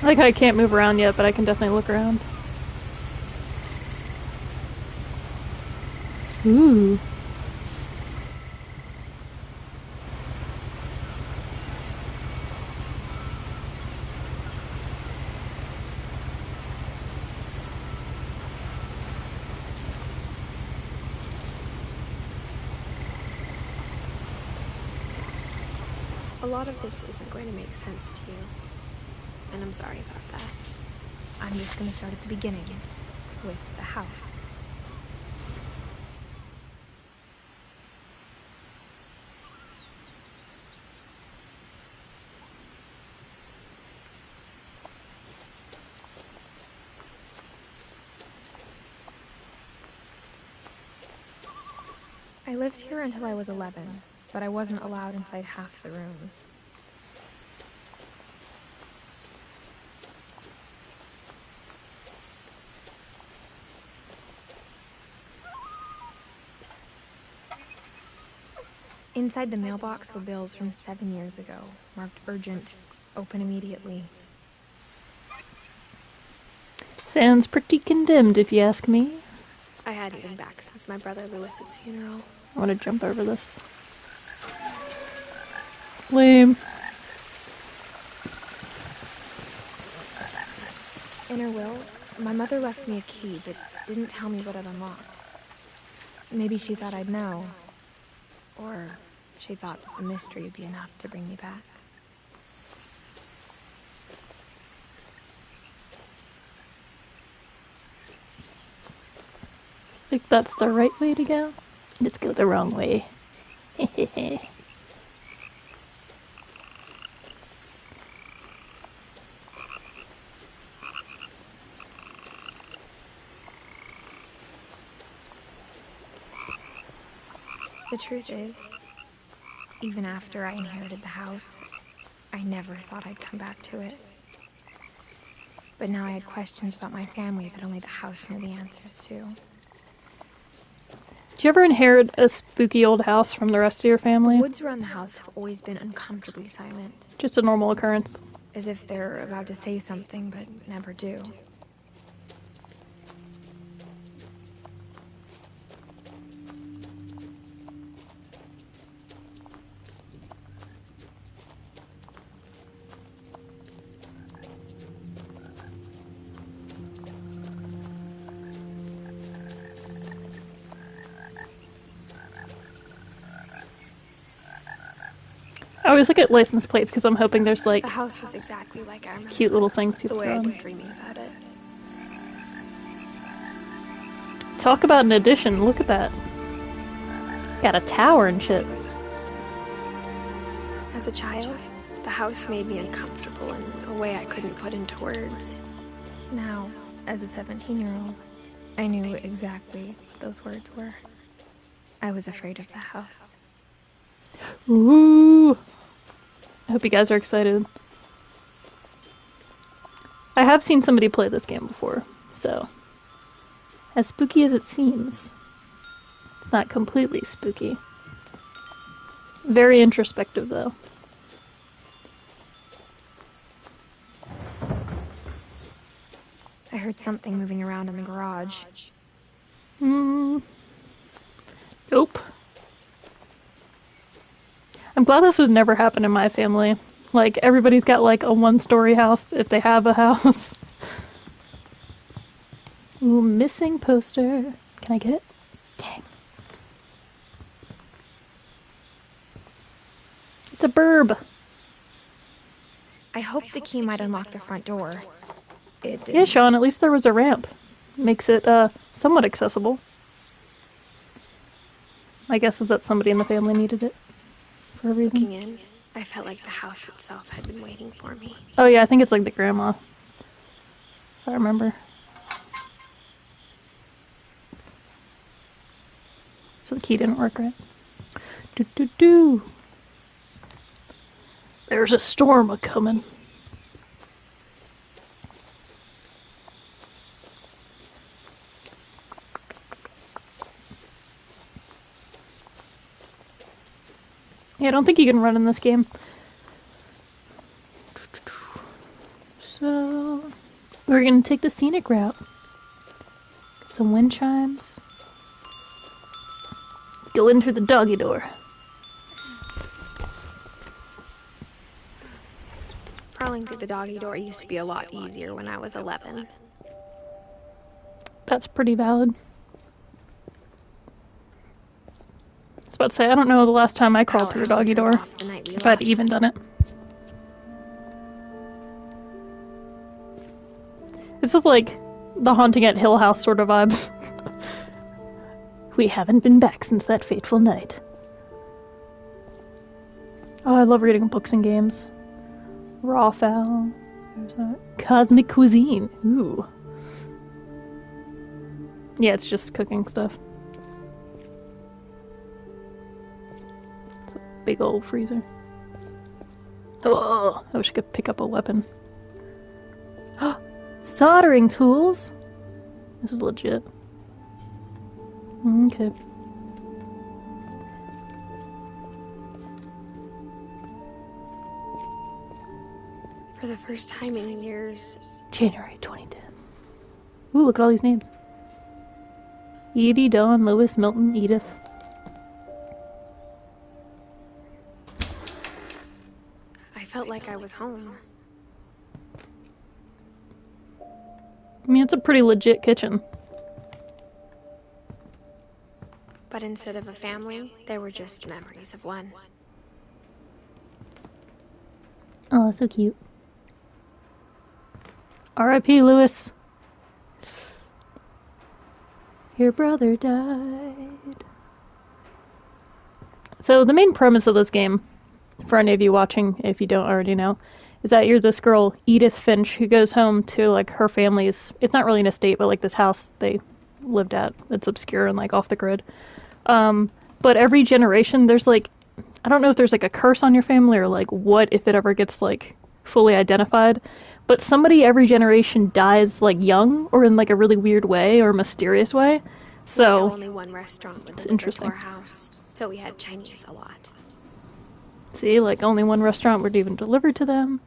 Like, I can't move around yet, but I can definitely look around. Ooh. A lot of this isn't going to make sense to you, and I'm sorry about that. I'm just going to start at the beginning, with the house. I lived here until I was 11, but I wasn't allowed inside half the rooms. Inside the mailbox were bills from 7 years ago, marked urgent, open immediately. Sounds pretty condemned, if you ask me. I hadn't been back since my brother Lewis's funeral. I want to jump over this. Lame. In her will, my mother left me a key, but didn't tell me what it unlocked. Maybe she thought I'd know. Or she thought that the mystery would be enough to bring me back. Think that's the right way to go? Let's go the wrong way. Hehehe. The truth is, even after I inherited the house, I never thought I'd come back to it. But now I had questions about my family that only the house knew the answers to. Did you ever inherit a spooky old house from the rest of your family? The woods around the house have always been uncomfortably silent. Just a normal occurrence. As if they're about to say something, but never do. I always look at license plates because I'm hoping there's like The house was exactly like I remember. cute little things The people way put I'd on. been dreaming about it. Talk about an addition, look at that. Got a tower and shit. As a child, the house made me uncomfortable in a way I couldn't put into words. Now, as a 17-year-old, I knew exactly what those words were. I was afraid of the house. Ooh! I hope you guys are excited. I have seen somebody play this game before, so... As spooky as it seems, it's not completely spooky. Very introspective, though. I heard something moving around in the garage. Nope. I'm glad this would never happen in my family. Like, everybody's got like a one-story house if they have a house. Ooh, missing poster. Can I get it? Dang. It's a burb. I hoped the key might unlock the front door. It didn't. Yeah, Sean, at least there was a ramp. Makes it, somewhat accessible. My guess is that somebody in the family needed it. For a reason. Looking in, I felt like the house itself had been waiting for me. Oh yeah, I think it's like the grandma. If I remember. So the key didn't work right. Do. There's a storm a-coming. Yeah, I don't think you can run in this game. So... gonna take the scenic route. Some wind chimes. Let's go in through the doggy door. Crawling through the doggy door used to be a lot easier when I was 11. That's pretty valid. I was about to say, I don't know the last time I crawled through a doggy door. If I'd even done it. This is like the Haunting at Hill House sort of vibes. We haven't been back since that fateful night. Oh, I love reading books and games. Raw fowl. There's that. Cosmic cuisine. Ooh. Yeah, it's just cooking stuff. It's a big old freezer. Oh, I wish I could pick up a weapon. Soldering tools? This is legit. Okay. For the first time in years. January 2010. Ooh, look at all these names. Edie, Dawn, Lois, Milton, Edith. I felt like I was home. I mean, it's a pretty legit kitchen. But instead of a family, there were just memories of one. Oh, so cute. R.I.P. Lewis. Your brother died. So the main premise of this game, for any of you watching, if you don't already know, is that you're this girl, Edith Finch, who goes home to, like, her family's... It's not really an estate, but, like, this house they lived at. It's obscure and, like, off the grid. But every generation, there's, like... I don't know if there's, like, a curse on your family or, like, what if it ever gets, like, fully identified. But somebody every generation dies, like, young or in, like, a really weird way or mysterious way. So... only one restaurant it's interesting. Our house, so we had Chinese a lot. See, like, only one restaurant would even deliver to them.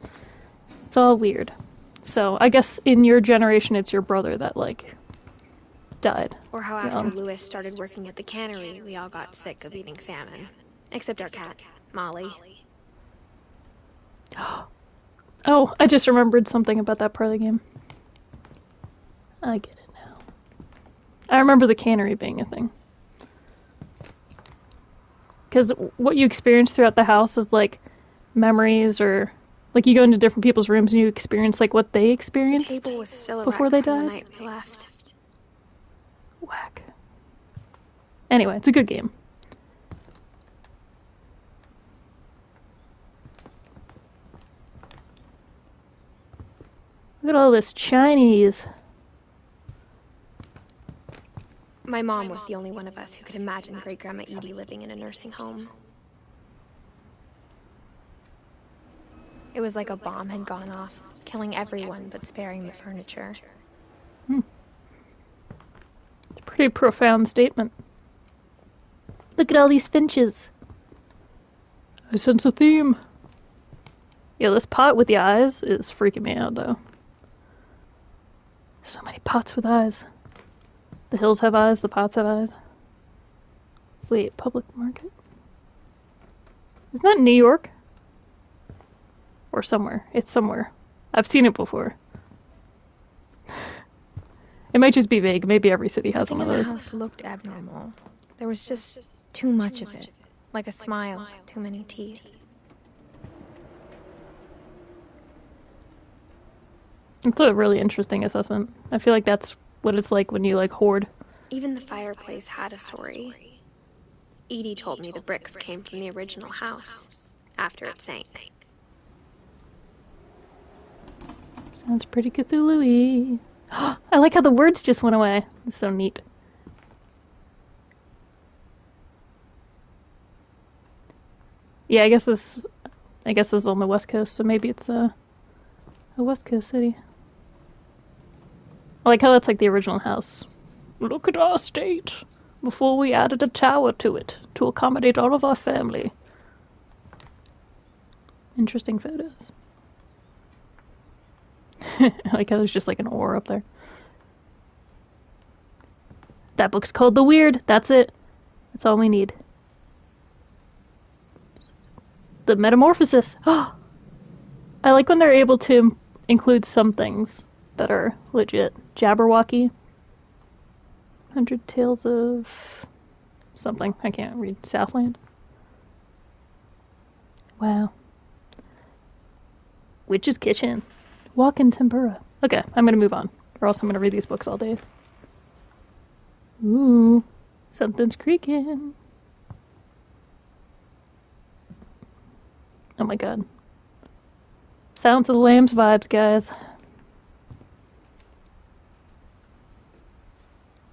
It's all weird. So, I guess in your generation, it's your brother that, like, died. Or how after Lewis started working at the cannery, we all got sick of eating salmon. Except our cat, Molly. Oh, I just remembered something about that part of the game. I get it now. I remember the cannery being a thing. Because what you experience throughout the house is, like, memories or... Like, you go into different people's rooms and you experience, like, what they experienced the table was still before they died. The night we left. Whack. Anyway, it's a good game. Look at all this Chinese. My mom was the only one of us who could imagine Great-Grandma Edie living in a nursing home. It was like a bomb had gone off, killing everyone but sparing the furniture. It's a pretty profound statement. Look at all these finches. I sense a theme. Yeah, this pot with the eyes is freaking me out, though. So many pots with eyes. The hills have eyes, the pots have eyes. Wait, public market? Isn't that New York? Or somewhere. It's somewhere. I've seen it before. It might just be vague. Maybe every city has one of those. The house looked abnormal. There was just too much of it. Like a smile with too many teeth. It's a really interesting assessment. I feel like that's what it's like when you, like, hoard. Even the fireplace had a story. Edie told me the bricks came from the original house, after it sank. Sounds pretty Cthulhu-y. I like how the words just went away. It's so neat. Yeah, I guess this is on the West Coast, so maybe it's a West Coast city. I like how that's like the original house. Look at our estate. Before we added a tower to it to accommodate all of our family. Interesting photos. Like, there's just like an ore up there. That book's called The Weird. That's it. That's all we need. The Metamorphosis. Oh, I like when they're able to include some things that are legit. Jabberwocky. 100 Tales of something. I can't read. Southland. Wow. Witch's Kitchen. Walk in Tempura. Okay, I'm gonna move on. Or else I'm gonna read these books all day. Ooh. Something's creaking. Oh my god. Silence of the Lambs vibes, guys.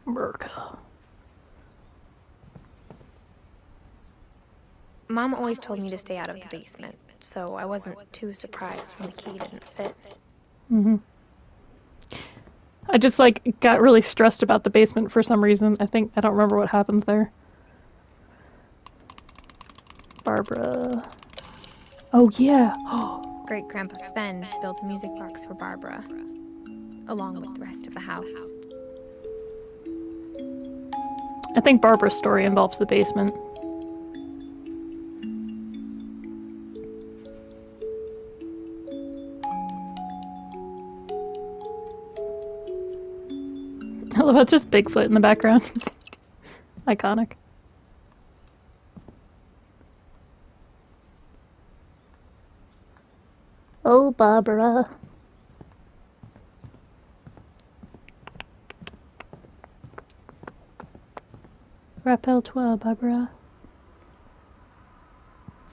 Merca. Mom always told me to stay out of the basement, so I wasn't too surprised when the key didn't fit. Mm-hmm. I just, like, got really stressed about the basement for some reason. I don't remember what happens there. Barbara. Oh, yeah. Great-Grandpa Sven built a music box for Barbara, along with the rest of the house. I think Barbara's story involves the basement. I love how it's just Bigfoot in the background. Iconic. Oh, Barbara. Rappel-toi, Barbara.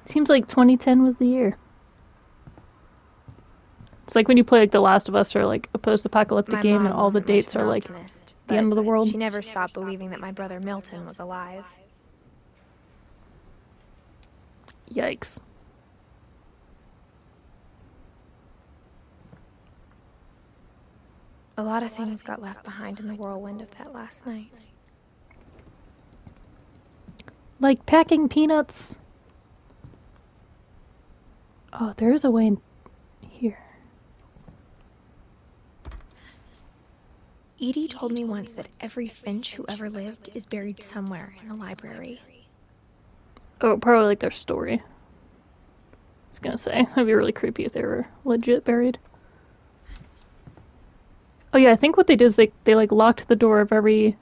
Seems like 2010 was the year. It's like when you play like The Last of Us or like a post-apocalyptic game and all the dates are like the end of the world. She never stopped believing that my brother Milton was alive. Yikes. A lot of things got left behind in the whirlwind of that last night. Like packing peanuts. Oh, there is a way in here. Edie told me once that every Finch who ever lived is buried somewhere in the library. Oh, probably like their story. I was gonna say, that'd be really creepy if they were legit buried. Oh yeah, I think what they did is they like locked the door of every,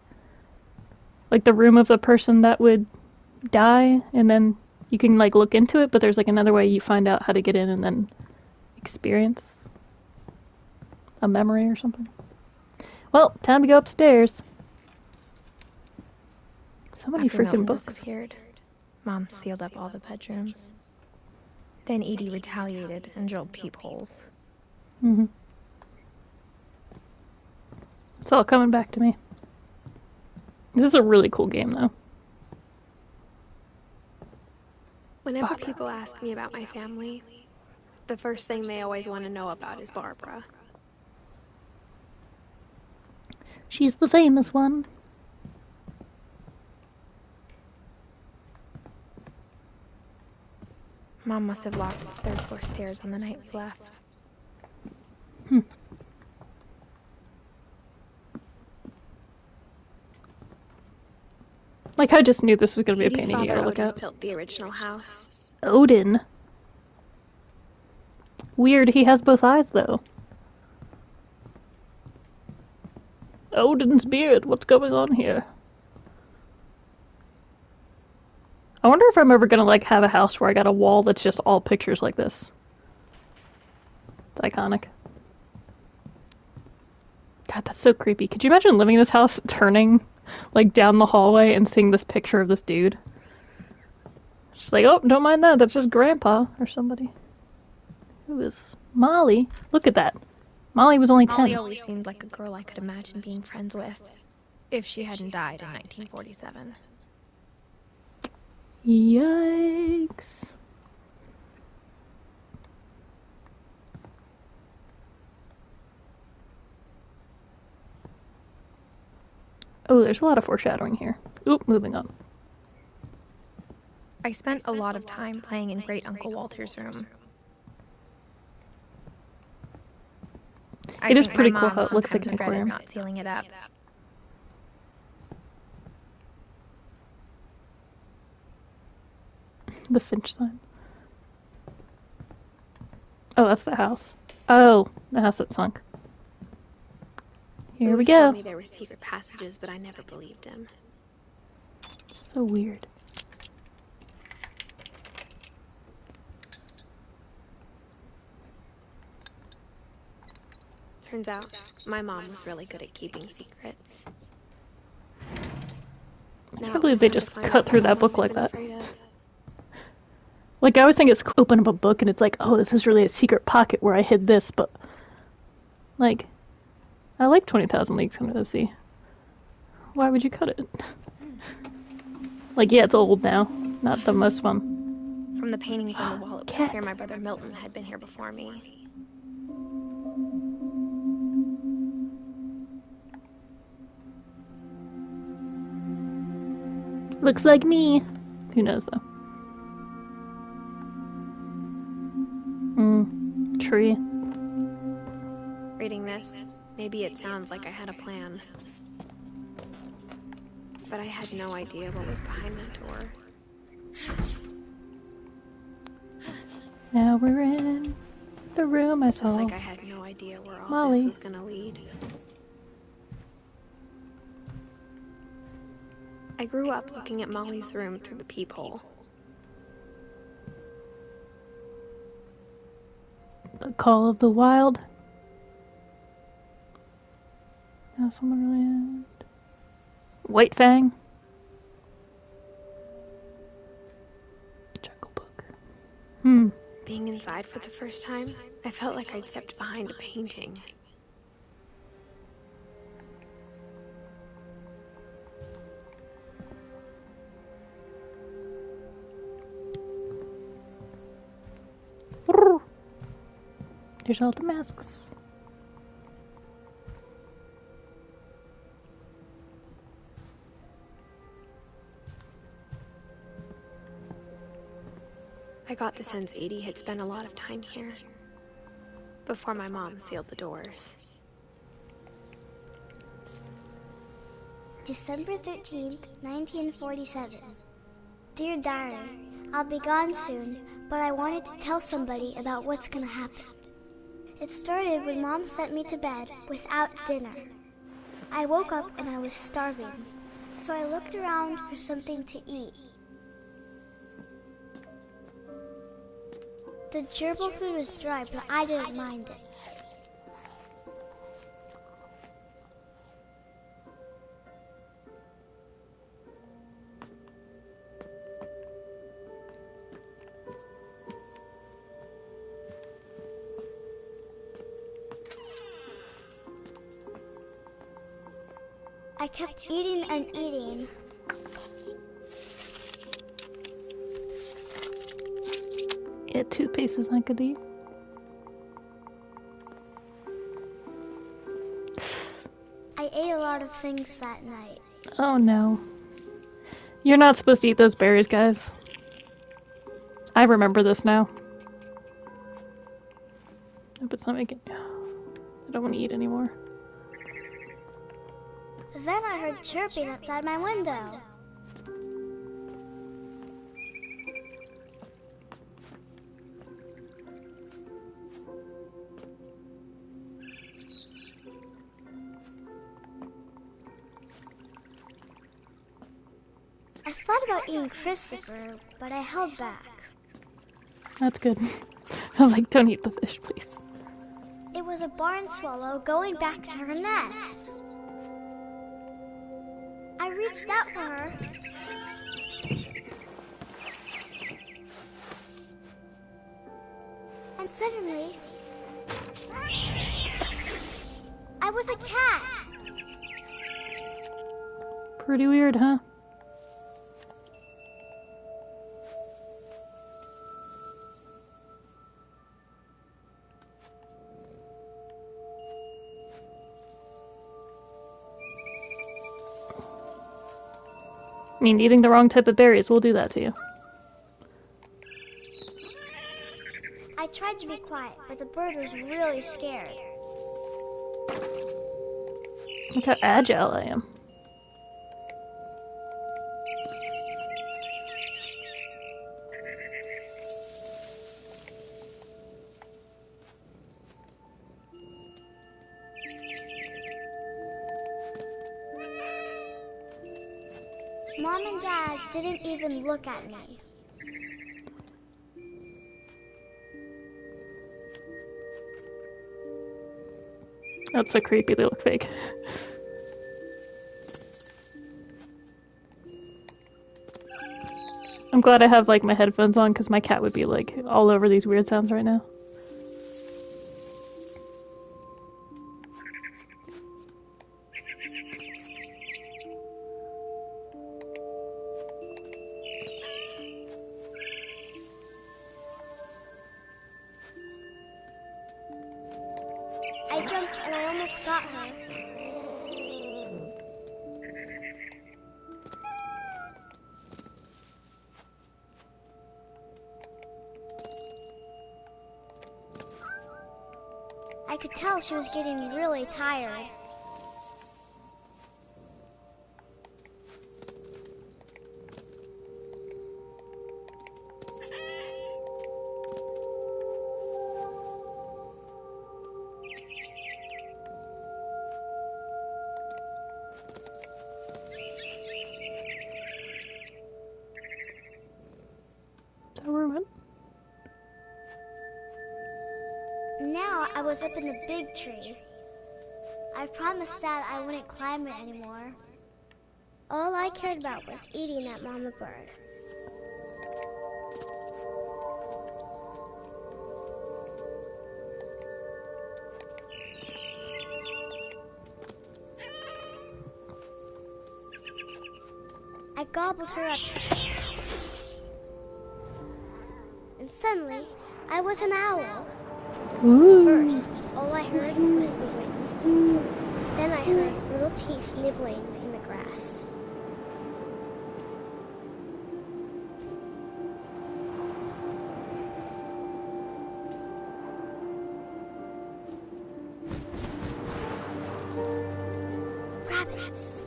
like the room of the person that would die, and then you can like look into it, but there's like another way you find out how to get in and then experience a memory or something. Well, time to go upstairs. So many After freaking Milton books. disappeared, Mom sealed up all the bedrooms. Then Edie retaliated and drilled peepholes. Mm-hmm. It's all coming back to me. This is a really cool game, though. Whenever Barbara. people ask me about my family, the first thing they always want to know about is Barbara. She's the famous one. Mom must have locked the third floor stairs on the night we left. Like, I just knew this was going to be a Edie's painting you gotta father look Odin at. built the original house. Odin. Weird, he has both eyes, though. Odin's beard, what's going on here? I wonder if I'm ever gonna, like, have a house where I got a wall that's just all pictures like this. It's iconic. God, that's so creepy. Could you imagine living in this house, turning, like, down the hallway and seeing this picture of this dude? Just like, oh, don't mind that, that's just Grandpa or somebody. Who is Molly? Look at that. Molly was only 10. Molly always seemed like a girl I could imagine being friends with, if she hadn't died in 1947. Yikes. Oh, there's a lot of foreshadowing here. Oop, moving on. I spent a lot of time playing in Great Uncle Walter's room. I It is think pretty my cool mom how it looks like sometimes an regretted aquarium. not sealing it up. The Finch sign. Oh, that's the house. Oh, the house that sunk. Here we Louis go. told me there were secret passages, but I never believed him. So weird. Turns out, my mom was really good at keeping secrets. I can't believe they just cut through that book like that. Afraid of. Like, I always think it's open up a book and it's like, oh, this is really a secret pocket where I hid this, but... Like, I like 20,000 Leagues Under the Sea. Why would you cut it? Like, yeah, it's old now. Not the most fun. From the paintings on the wall, it was Cat. clear my brother Milton had been here before me. Looks like me. Who knows, though? Tree. Reading this, maybe it sounds like I had a plan. But I had no idea what was behind that door. Now we're in the room I saw. Just like I had no idea where all Molly. this was gonna lead. I grew up looking at Molly's room through the peephole. The Call of the Wild. Now someone really... White Fang. Jungle Book. Being inside for the first time, I felt like I'd stepped behind a painting. There's all the masks. I got the sense Edie had spent a lot of time here. Before my mom sealed the doors. December 13th, 1947. Dear Diary, I'll be gone soon, but I wanted to tell somebody about what's gonna happen. It started when Mom sent me to bed without dinner. I woke up and I was starving, so I looked around for something to eat. The gerbil food was dry, but I didn't mind it. I kept eating and eating. Yeah, toothpaste is not good to eat. I ate a lot of things that night. Oh no. You're not supposed to eat those berries, guys. I remember this now. Hope it's not making... I don't want to eat anymore. Then I heard chirping outside my window. I thought about eating Christopher, but I held back. That's good. I was like, don't eat the fish, please. It was a barn swallow going back to her nest. I reached out for her. And suddenly, I was a cat. Pretty weird, huh? I mean, eating the wrong type of berries will do that to you. I tried to be quiet, but the bird was really scared. Look how agile I am. Mom and Dad didn't even look at me. That's so creepy, they look fake. I'm glad I have like my headphones on because my cat would be like all over these weird sounds right now. I jumped and I almost got her. I could tell she was getting really tired. Is that where we went? Now I was up in the big tree. I promised Dad I wouldn't climb it anymore. All I cared about was eating that mama bird. I gobbled her up. And suddenly, I was an owl. Ooh. First, all I heard was the wind. Then I heard little teeth nibbling in the grass. Rabbits.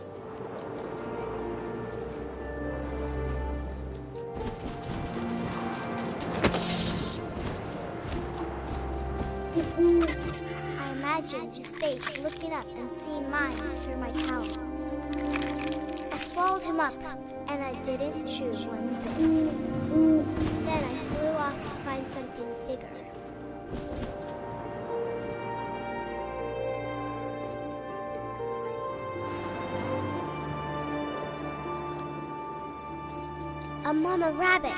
I imagined his face looking up and seeing mine through my talons. I swallowed him up, and I didn't chew one bit. Then I flew off to find something bigger. A mama rabbit.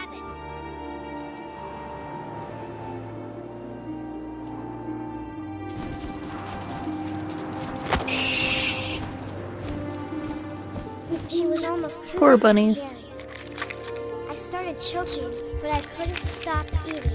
She was almost too Poor big to bunnies. carry. I started choking, but I couldn't stop eating.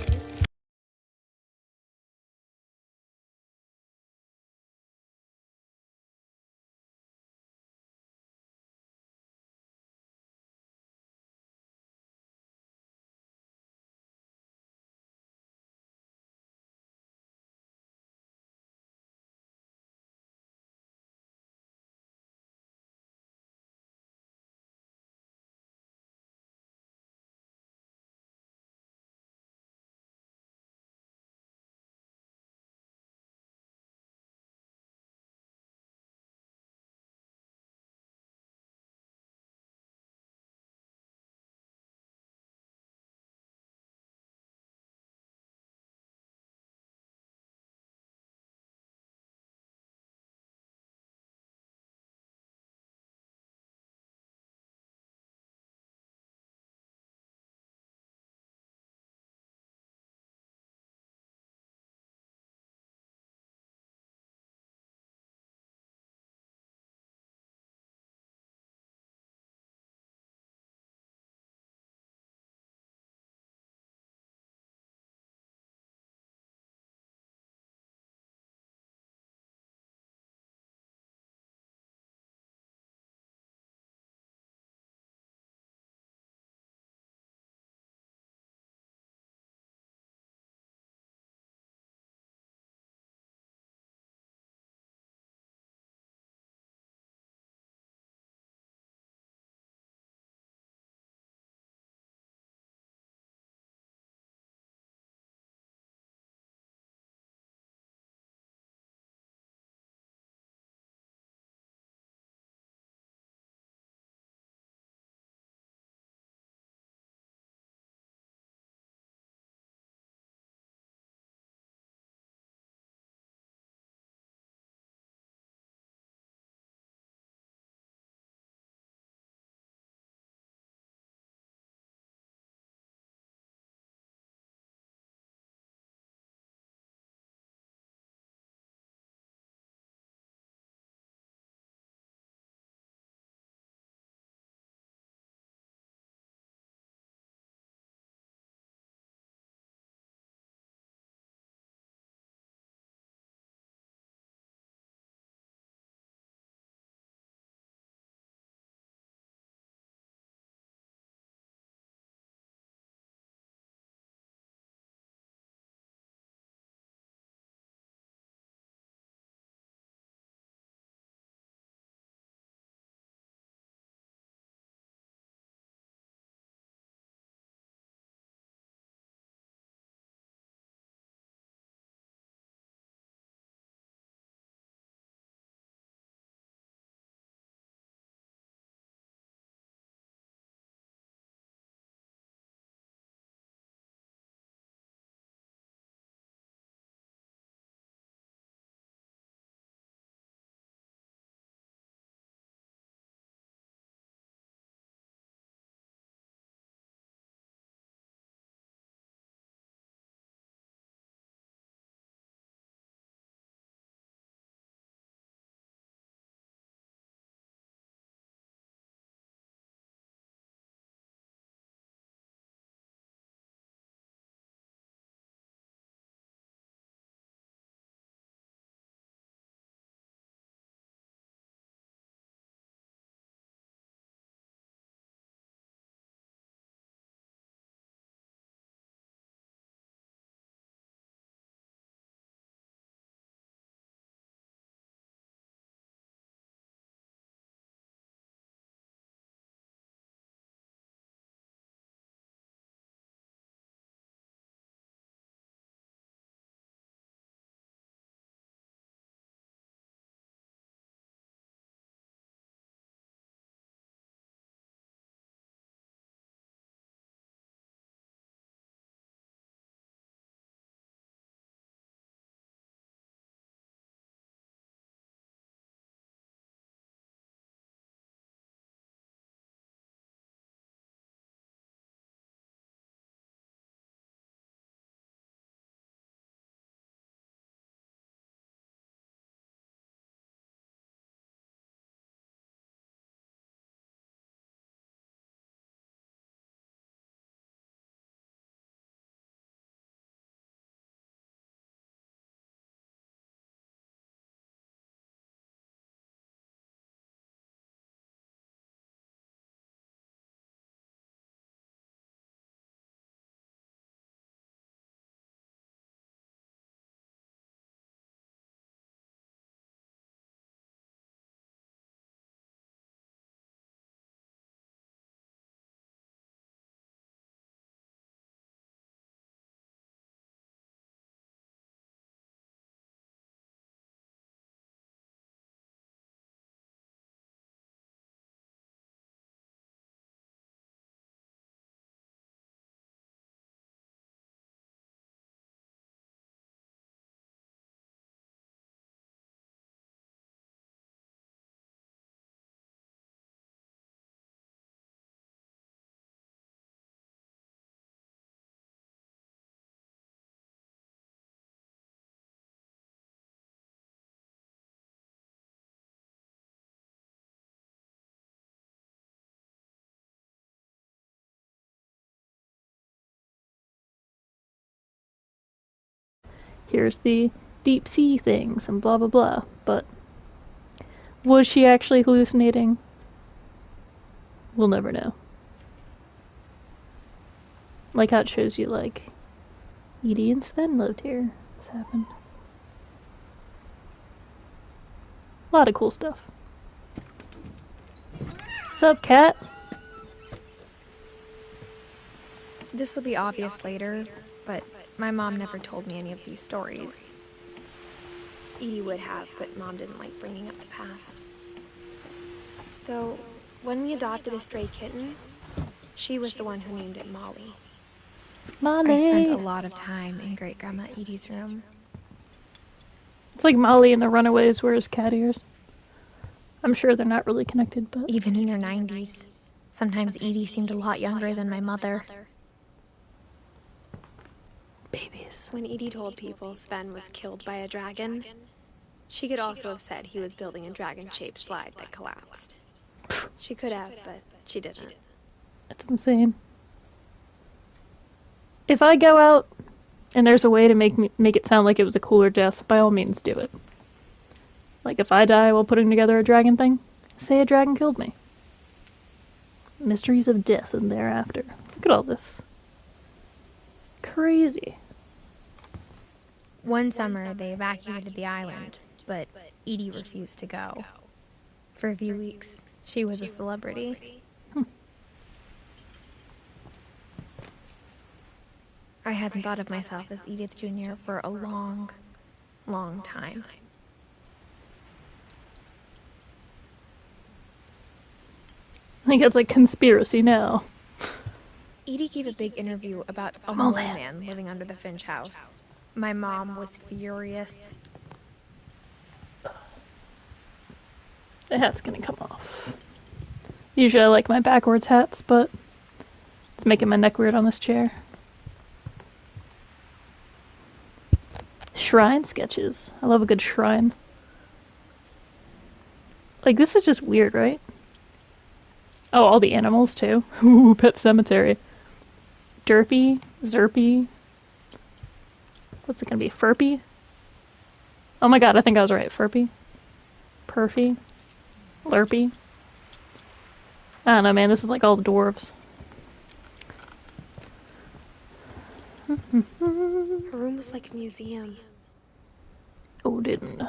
here's the deep sea things and blah blah blah. But was she actually hallucinating? We'll never know. Like how it shows you, like, Edie and Sven lived here. This happened. A lot of cool stuff. Sup, cat? This will be obvious later, but my mom never told me any of these stories. Edie would have, but Mom didn't like bringing up the past. Though, when we adopted a stray kitten, she was the one who named it Molly. Molly! I spent a lot of time in Great-Grandma Edie's room. It's like Molly and the Runaways wears cat ears. I'm sure they're not really connected, but... Even in her 90s. Sometimes Edie seemed a lot younger than my mother. Babies. When Edie told people Sven was killed by a dragon, she could also have said he was building a dragon-shaped slide that collapsed. She could have, but she didn't. That's insane. If I go out and there's a way to make it sound like it was a cooler death, by all means do it. Like if I die while putting together a dragon thing, say a dragon killed me. Mysteries of death and thereafter. Look at all this. Crazy. One summer, they evacuated the island, but Edie refused to go. For a few weeks, she was a celebrity. I hadn't thought of myself as Edith Jr. for a long, long time. I think it's like conspiracy now. Edie gave a big interview about a mole man living under the Finch house. My mom was furious. The hat's gonna come off. Usually I like my backwards hats, but it's making my neck weird on this chair. Shrine sketches. I love a good shrine. Like, this is just weird, right? Oh, all the animals, too. Ooh, Pet Cemetery. Derpy, Zerpy. What's it gonna be? Furpy? Oh my god, I think I was right. Furpy? Perfy? Lurpy? I don't know, man. This is like all the dwarves. Her room was like a museum. Odin.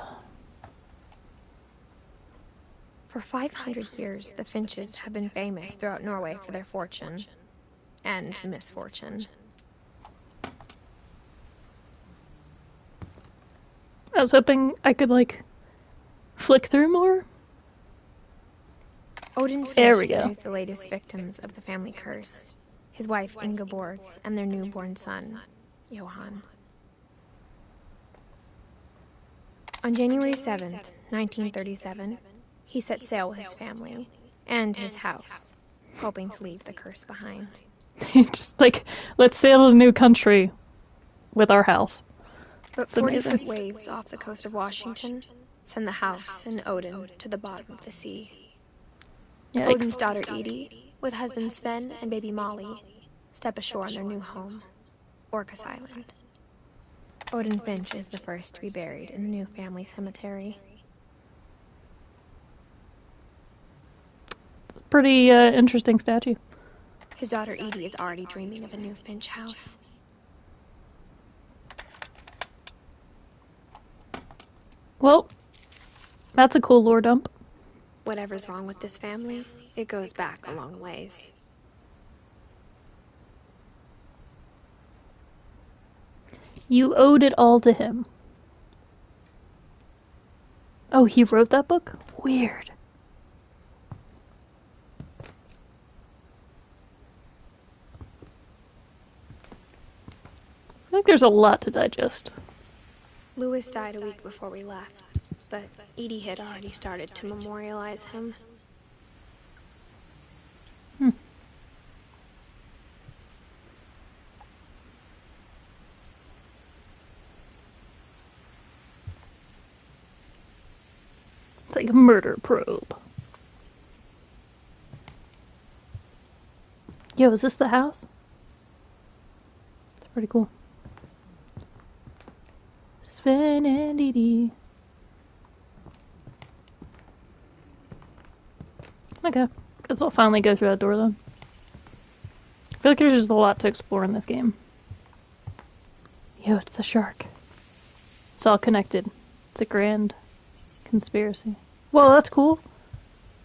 For 500 years, the Finches have been famous throughout Norway for their fortune and misfortune. I was hoping I could, like, flick through more. Odin Finch There we go. is the latest victims of the family curse. His wife, Ingeborg, and their newborn son, Johan. On January 7th, 1937, he set sail with his family and his house, hoping to leave the curse behind. Just like, let's sail to a new country with our house. But It's amazing. 40-foot waves off the coast of Washington send the house and Odin to the bottom of the sea. Yikes. Odin's daughter Edie, with husband Sven and baby Molly, step ashore on their new home, Orcas Island. Odin Finch is the first to be buried in the new family cemetery. It's a pretty interesting statue. His daughter Edie is already dreaming of a new Finch house. Well, that's a cool lore dump. Whatever's wrong with this family, it goes back a long ways. You owed it all to him. Oh, he wrote that book? Weird. I think there's a lot to digest. Louis died a week before we left, but Edie had already started to memorialize him. It's like a murder probe. Yo, is this the house? It's pretty cool. Sven and Edie. Okay, guess I'll finally go through that door then. I feel like there's just a lot to explore in this game. Yo, it's the shark. It's all connected. It's a grand conspiracy. Whoa, that's cool.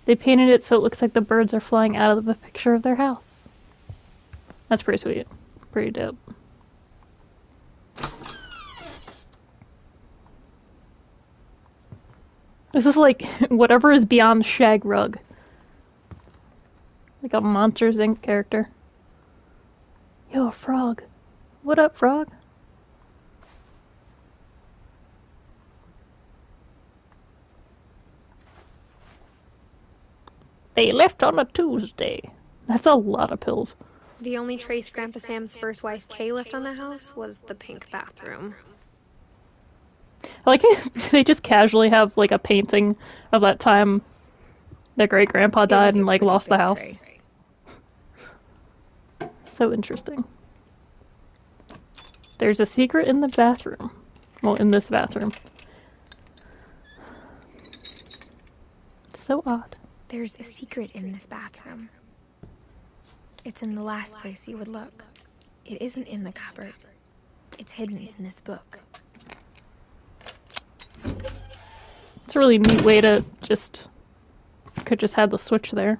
They painted it so it looks like the birds are flying out of the picture of their house. That's pretty sweet. Pretty dope. This is like whatever is beyond Shag Rug. Like a Monsters Inc. character. Yo, a frog. What up, frog? They left on a Tuesday. That's a lot of pills. The only trace Grandpa Sam's first wife, Kay, left on the house was the pink bathroom. I like it. They just casually have like a painting of that time their great grandpa died and like lost the house. Trace. So interesting. There's a secret in the bathroom. Well, in this bathroom. It's so odd. There's a secret in this bathroom. It's in the last place you would look. It isn't in the cupboard. It's hidden in this book. It's a really neat way to just... Could just have the switch there.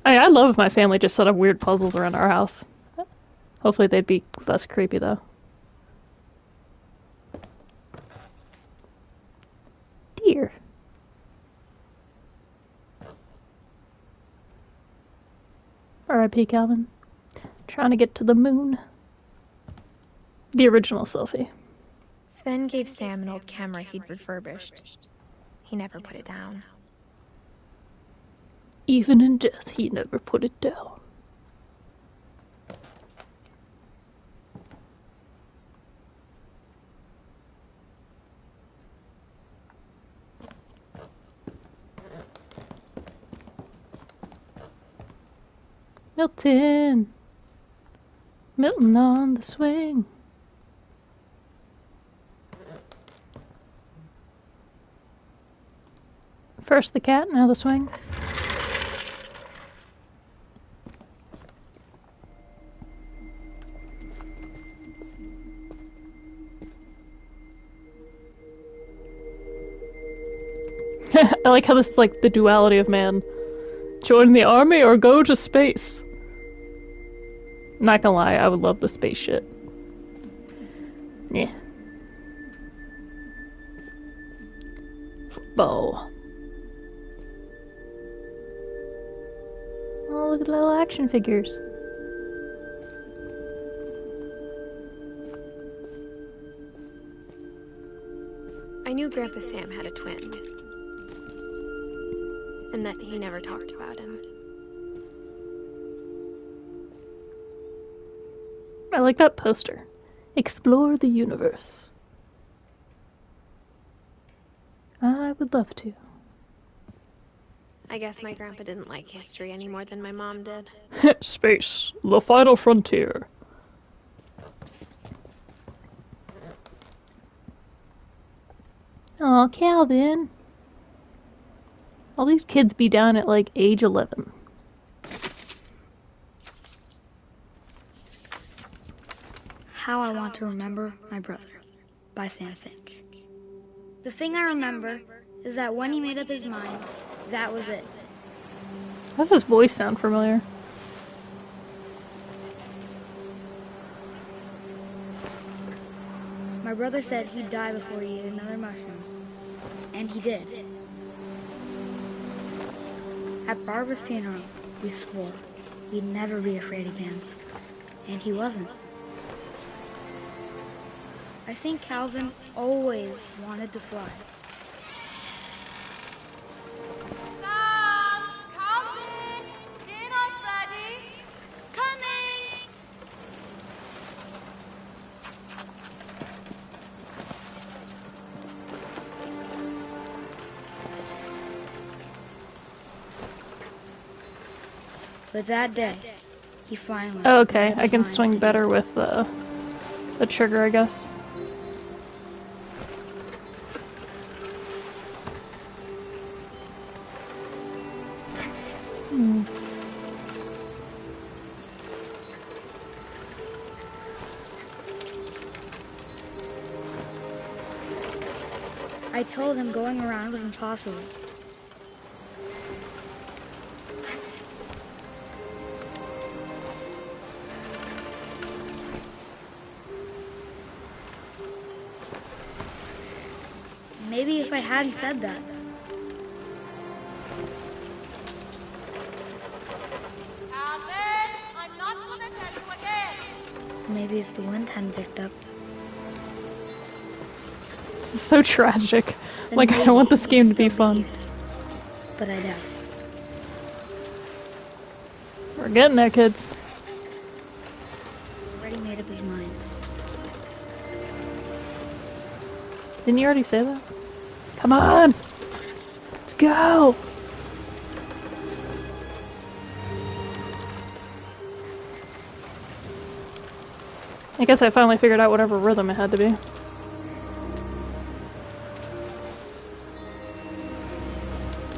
I love if my family just set up weird puzzles around our house. Hopefully they'd be less creepy though. Dear. R.I.P. Calvin. Trying to get to the moon. The original selfie. Sven gave Sam an old camera he'd refurbished. He never put it down. Even in death, he never put it down. Milton! Milton on the swing. First the cat, now the swing. I like how this is like the duality of man. Join the army or go to space. Not gonna lie, I would love the space shit. Yeah. Football. Oh, look at the little action figures. I knew Grandpa Sam had a twin. And that he never talked about him. I like that poster. Explore the universe. I would love to. I guess my grandpa didn't like history any more than my mom did. Space, the final frontier. Aw, Calvin. All these kids be down at like age 11. How I Want to Remember My Brother by Santa Finch. The thing I remember is that when he made up his mind, that was it. How does his voice sound familiar? My brother said he'd die before he ate another mushroom. And he did. At Barbara's funeral, we swore he'd never be afraid again. And he wasn't. I think Calvin always wanted to fly. Sam! Calvin! Dinner's ready! Coming! But that day, he finally... Oh, okay, I can swing better with the trigger, I guess. I told him going around was impossible. Maybe if I hadn't said that. Alvin, I'm not gonna tell you again. Maybe if the wind hadn't picked up. This is so tragic. then Like, I maybe want this he'd game to be still fun. here. But I doubt it. We're getting there, kids. He already made up his mind. Didn't you already say that? Come on! Let's go! I guess I finally figured out whatever rhythm it had to be.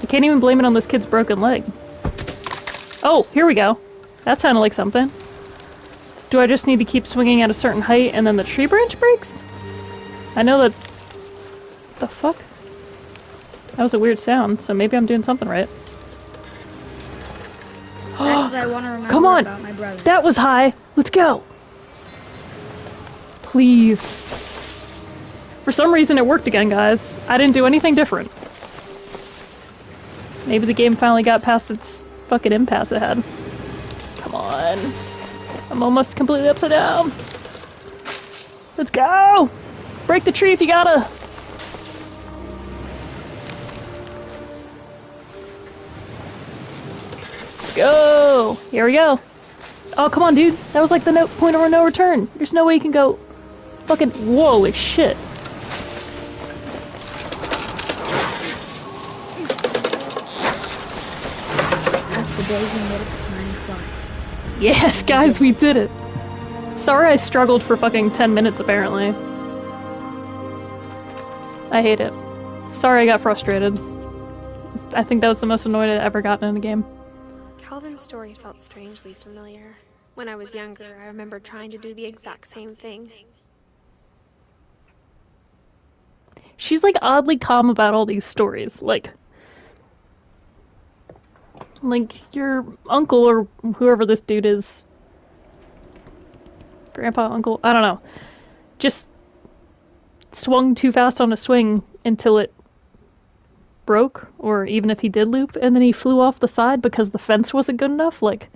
I can't even blame it on this kid's broken leg. Oh, here we go. That sounded like something. Do I just need to keep swinging at a certain height and then the tree branch breaks? I know that... The fuck? That was a weird sound, so maybe I'm doing something right. That's what I want to remember Come on! about my brother. That was high! Let's go! Please. For some reason it worked again, guys. I didn't do anything different. Maybe the game finally got past its fucking impasse it had. Come on. I'm almost completely upside down. Let's go! Break the tree if you gotta! Let's go! Here we go. Oh, come on, dude. That was like the point of no return. There's no way you can go fucking... Whoa, shit. That's the day he made up his mind to fly. Yes, guys, we did it. Sorry I struggled for fucking 10 minutes, apparently. I hate it. Sorry I got frustrated. I think that was the most annoyed I've ever gotten in a game. Calvin's story felt strangely familiar. When I was younger, I remember trying to do the exact same thing. She's like oddly calm about all these stories. Like your uncle or whoever this dude is. Grandpa, uncle, I don't know. Just swung too fast on a swing until it broke, or even if he did loop, and then he flew off the side because the fence wasn't good enough. Like,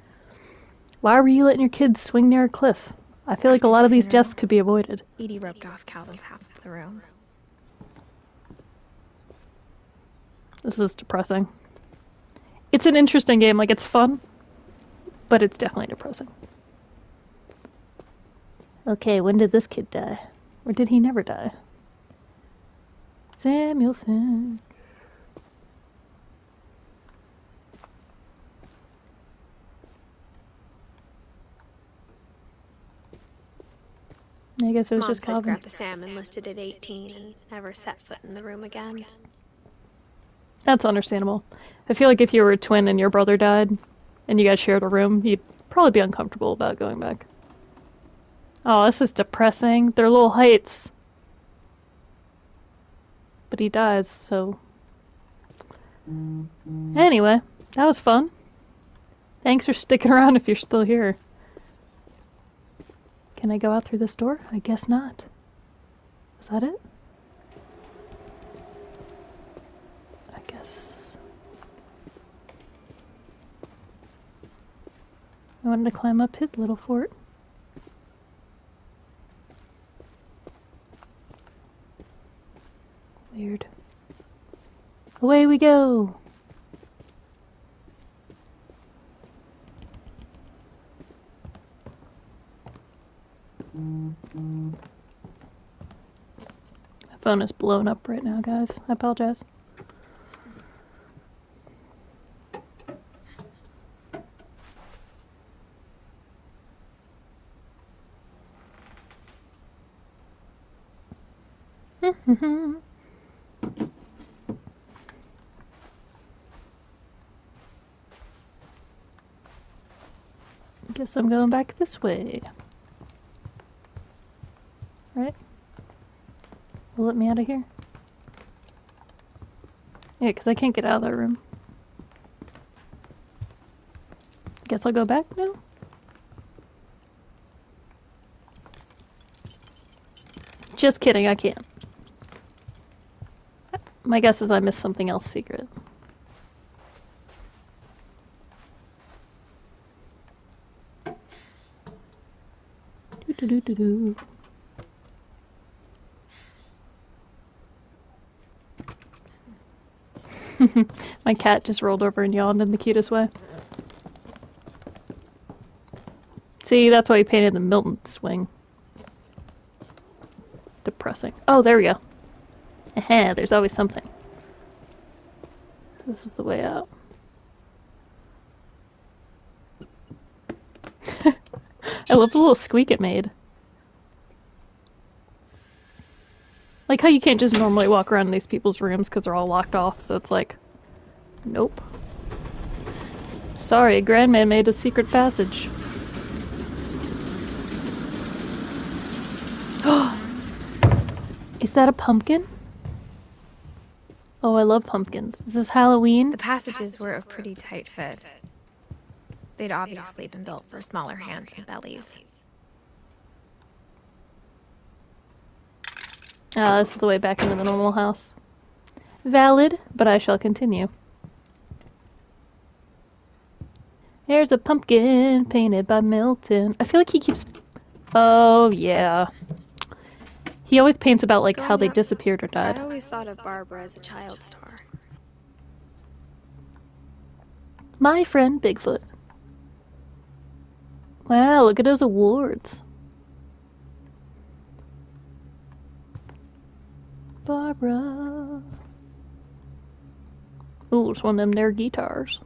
why were you letting your kids swing near a cliff? I feel like a lot of these deaths could be avoided. Edie roped off Calvin's half of the room. This is depressing. It's an interesting game, like it's fun, but it's definitely depressing. Okay, when did this kid die? Or did he never die? Samuel Finch. I guess it was Mom just said Calvin. Grandpa Sam enlisted at 18 and never set foot in the room again. That's understandable. I feel like if you were a twin and your brother died, and you guys shared a room, you'd probably be uncomfortable about going back. Oh, this is depressing. They're little heights. But he dies, so... Anyway, that was fun. Thanks for sticking around if you're still here. Can I go out through this door? I guess not. Was that it? I guess... I wanted to climb up his little fort. Weird. Away we go! My phone is blown up right now, guys. I apologize. Guess I'm going back this way. Right? Will it let me out of here? Yeah, because I can't get out of that room. Guess I'll go back now? Just kidding, I can't. My guess is I missed something else secret. Do-do-do-do-do. My cat just rolled over and yawned in the cutest way. See, that's why he painted the Milton swing. Depressing. Oh, there we go. Aha, there's always something. This is the way out. I love the little squeak it made. Like how you can't just normally walk around in these people's rooms because they're all locked off, so it's like, nope. Sorry, Grandma made a secret passage. Is that a pumpkin? Oh, I love pumpkins. Is this Halloween? The passages were a pretty tight fit. They'd obviously been built for smaller hands and bellies. Ah, this is the way back into the normal house. Valid, but I shall continue. There's a pumpkin painted by Milton. I feel like he keeps... Oh, yeah. He always paints about, like, how they disappeared or died. I always thought of Barbara as a child star. My friend Bigfoot. Wow, look at those awards. Barbara. Ooh, it's one of them there guitars.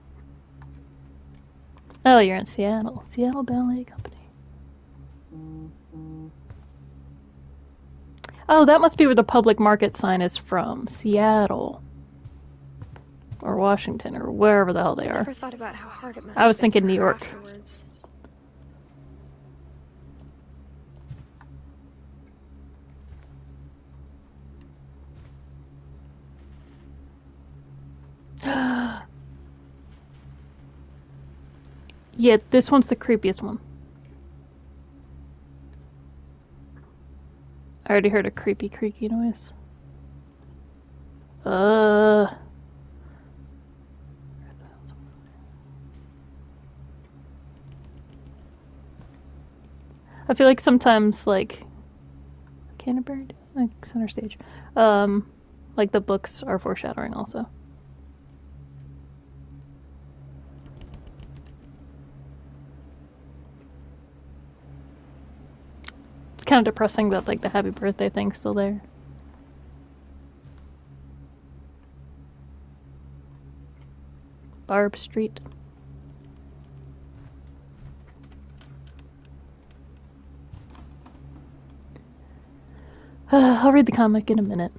Oh, you're in Seattle. Seattle Ballet Company. Oh, that must be where the public market sign is from. Seattle. Or Washington, or wherever the hell they I are. never thought about how hard it must I was have been thinking for New her York. afterwards. Yeah, this one's the creepiest one. I already heard a creepy creaky noise. I feel like sometimes, like, Canterbury, like center stage, like the books are foreshadowing also. It's kind of depressing that, like, the happy birthday thing's still there. Barb Street. I'll read the comic in a minute.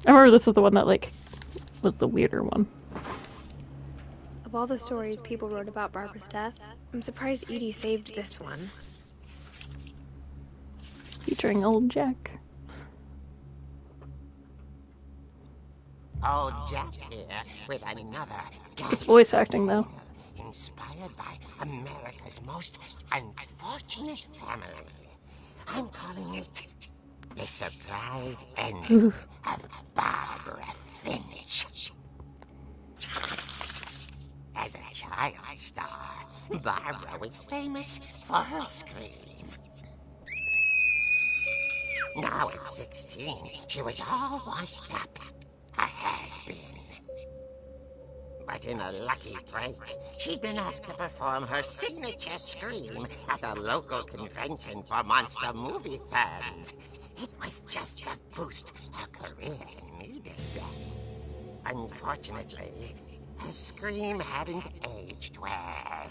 I remember this was the one that, like, was the weirder one. Of all the stories people wrote about Barbara's death, I'm surprised Edie saved this one. Featuring old Jack. Old Jack here with another It's voice acting, though. Inspired by America's most unfortunate family. I'm calling it The Surprise Ending of Barbara Finch. As a child star, Barbara was famous for her scream. Now at 16, she was all washed up. A has-been. But in a lucky break, she'd been asked to perform her signature scream at a local convention for monster movie fans. It was just the boost her career needed. Unfortunately, her scream hadn't aged well.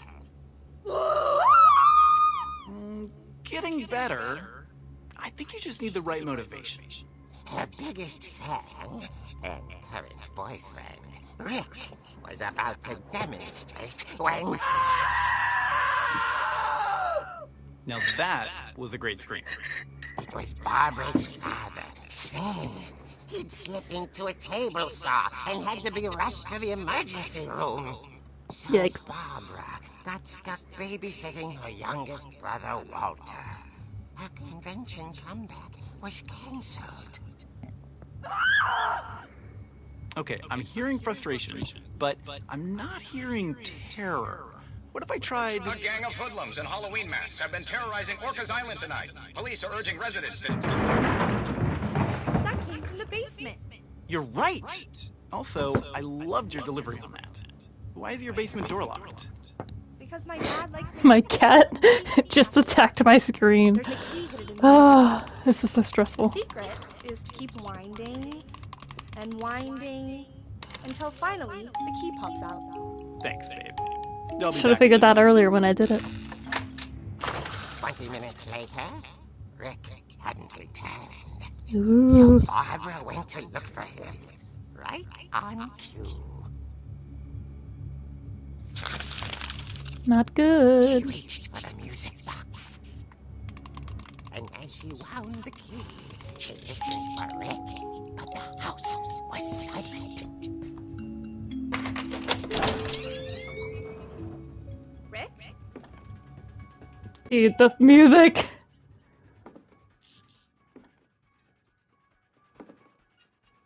Getting better. I think you just need the right motivation. Her biggest fan and current boyfriend, Rick, was about to demonstrate when... Now that was a great scream. It was Barbara's father, Sven. He'd slipped into a table saw and had to be rushed to the emergency room. So Yikes. Barbara got stuck babysitting her youngest brother, Walter. Her convention comeback was cancelled. Okay, I'm hearing frustration, but I'm not hearing terror. What if I tried... A gang of hoodlums in Halloween masks have been terrorizing Orcas Island tonight. Police are urging residents to... That came from the basement. You're right! Also, I loved your delivery on that. Why is your basement door locked? Because my dad likes... My cat just attacked my screen. There's a key hidden in the Ah, this is so The stressful. secret is to keep winding and winding until finally the key pops out. Thanks, babe. I'll be Should have back. figured that earlier when I did it. 20 minutes later, Rick hadn't returned. Ooh. So Barbara went to look for him, right on cue. Not She good. reached for the music box. And as she wound the key, she listened for Rick, but the house was silent. Rick? Dude, the music.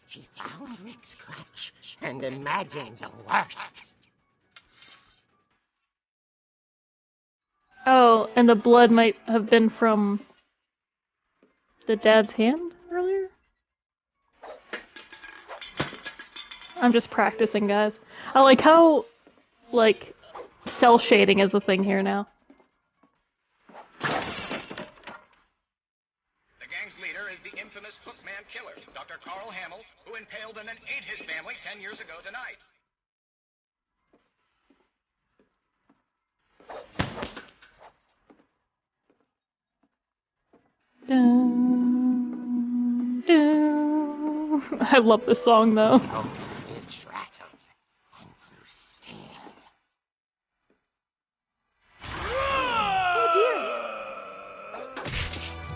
She found Rick's crutch and imagined the worst. Oh, and the blood might have been from the dad's hand earlier? I'm just practicing, guys. I like how, like, cell shading is a thing here now. The gang's leader is the infamous Hookman killer, Dr. Carl Hamill, who impaled and then ate his family 10 years ago tonight. Dun, dun. I love this song, though. The bridge rattled and grew still.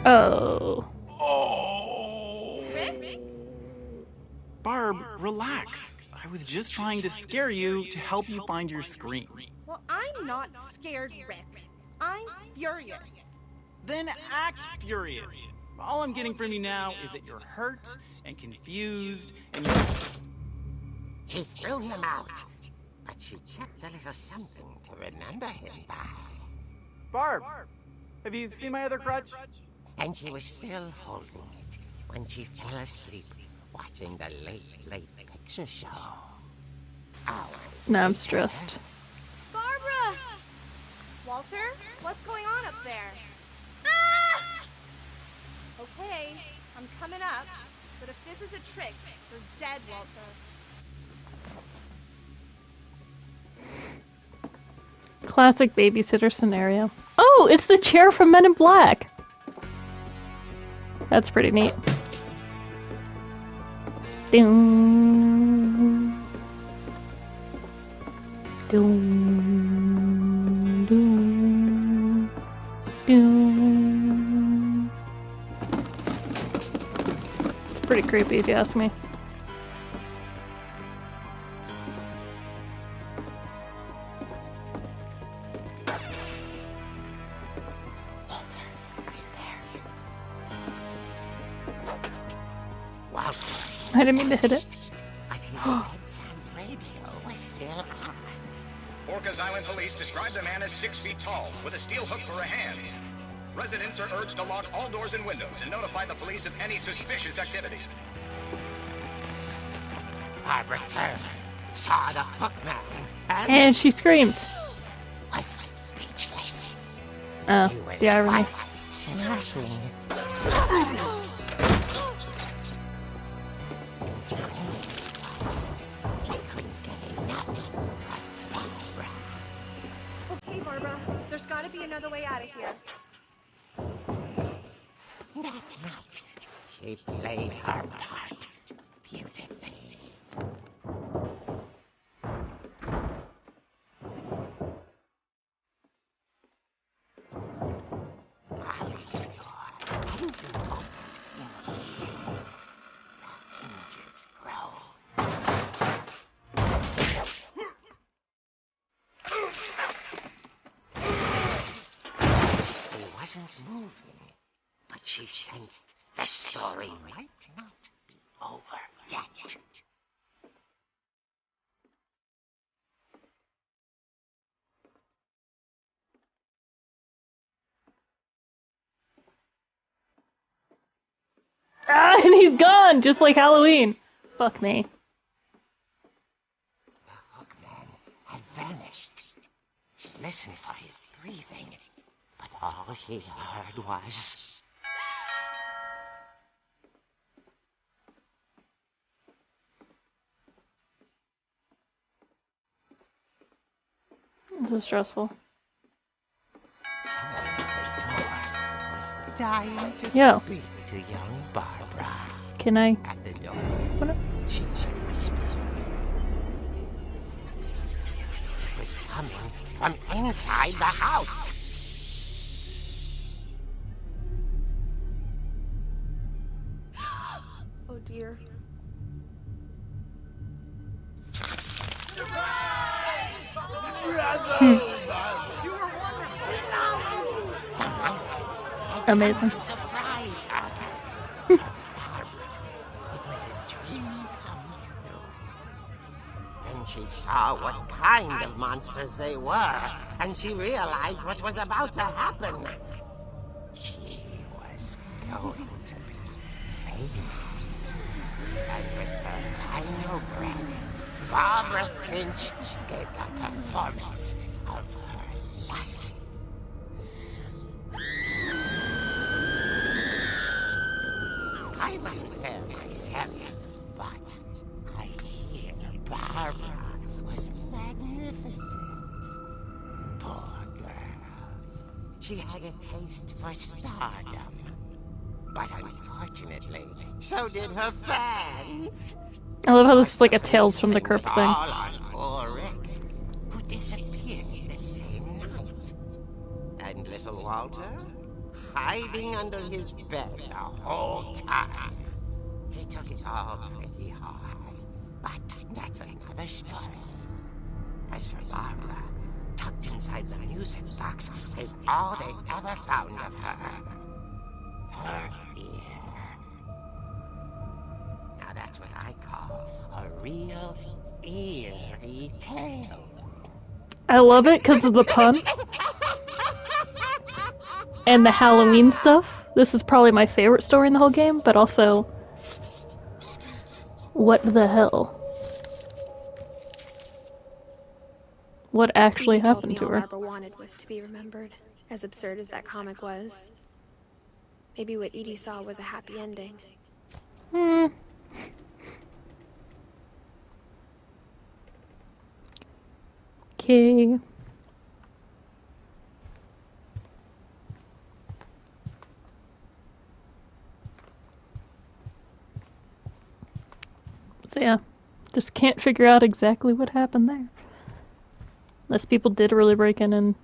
Oh. Oh! Barb, relax. I was just trying to scare you to help you find your scream. Well, I'm not scared, Rick. I'm furious. Then act furious. All I'm getting from you now is that you're hurt and confused and you're... She threw him out, but she kept a little something to remember him by. Barb, have you seen my other crutch? And she was still holding it when she fell asleep watching the late picture show. Hours Now I'm later, stressed. Barbara! Walter, what's going on up there? Okay, I'm coming up, but if this is a trick, you're dead, Walter. Classic babysitter scenario. Oh, it's the chair from Men in Black! That's pretty neat. Doom. Doom. Doom. Doom. It's pretty creepy if you ask me. Walter, are you there? Walter I didn't mean to hit it. but his bedside radio was still on. Orcas Island police describe the man as 6 feet tall, with a steel hook for a hand. Residents are urged to lock all doors and windows and notify the police of any suspicious activity. Barbara turned, saw the hookman, And she screamed. was speechless. Oh, He was the irony. quite smashing. And the pain was he couldn't get enough of Barbara. Okay, Barbara, there's gotta be another way out of here. That night, she She played her part beautifully. Molly door hadn't been opened in years. The hinges grow. He wasn't moving, but she sensed the story might not be over yet. Ah, and he's gone, just like Halloween. Fuck me. The hookman had vanished. She listened for his breathing, but all she heard was... This is stressful. Someone at the door was dying to speak to young Barbara. Can I? At the door, What? she heard whispering. It was coming from inside the house. Oh dear. The monsters had Amazing. come to surprise her. For Barbara, it was a dream come true. Then she saw what kind of monsters they were, and she realized what was about to happen. She was going to be famous. And with her final breath, Barbara Finch gave the performance of her life. I wasn't there myself, but I hear Barbara was magnificent. Poor girl. She had a taste for stardom. But unfortunately, so did her fans. I love how this is like a Tales from the Crypt thing. All on poor Rick, who disappeared the same night. And little Walter, hiding under his bed the whole time. He took it all pretty hard, but that's another story. As for Barbara, tucked inside the music box is all they ever found of her. Her ear. Now that's what I call a real eerie tale. I love it because of the pun. And the Halloween stuff. This is probably my favorite story in the whole game, but also... what the hell? What actually Edith told happened me to all her? Barbara wanted was to be remembered, as absurd as that comic was. Maybe what Edie saw was a happy ending. Okay. So yeah, just can't figure out exactly what happened there. Unless people did really break in and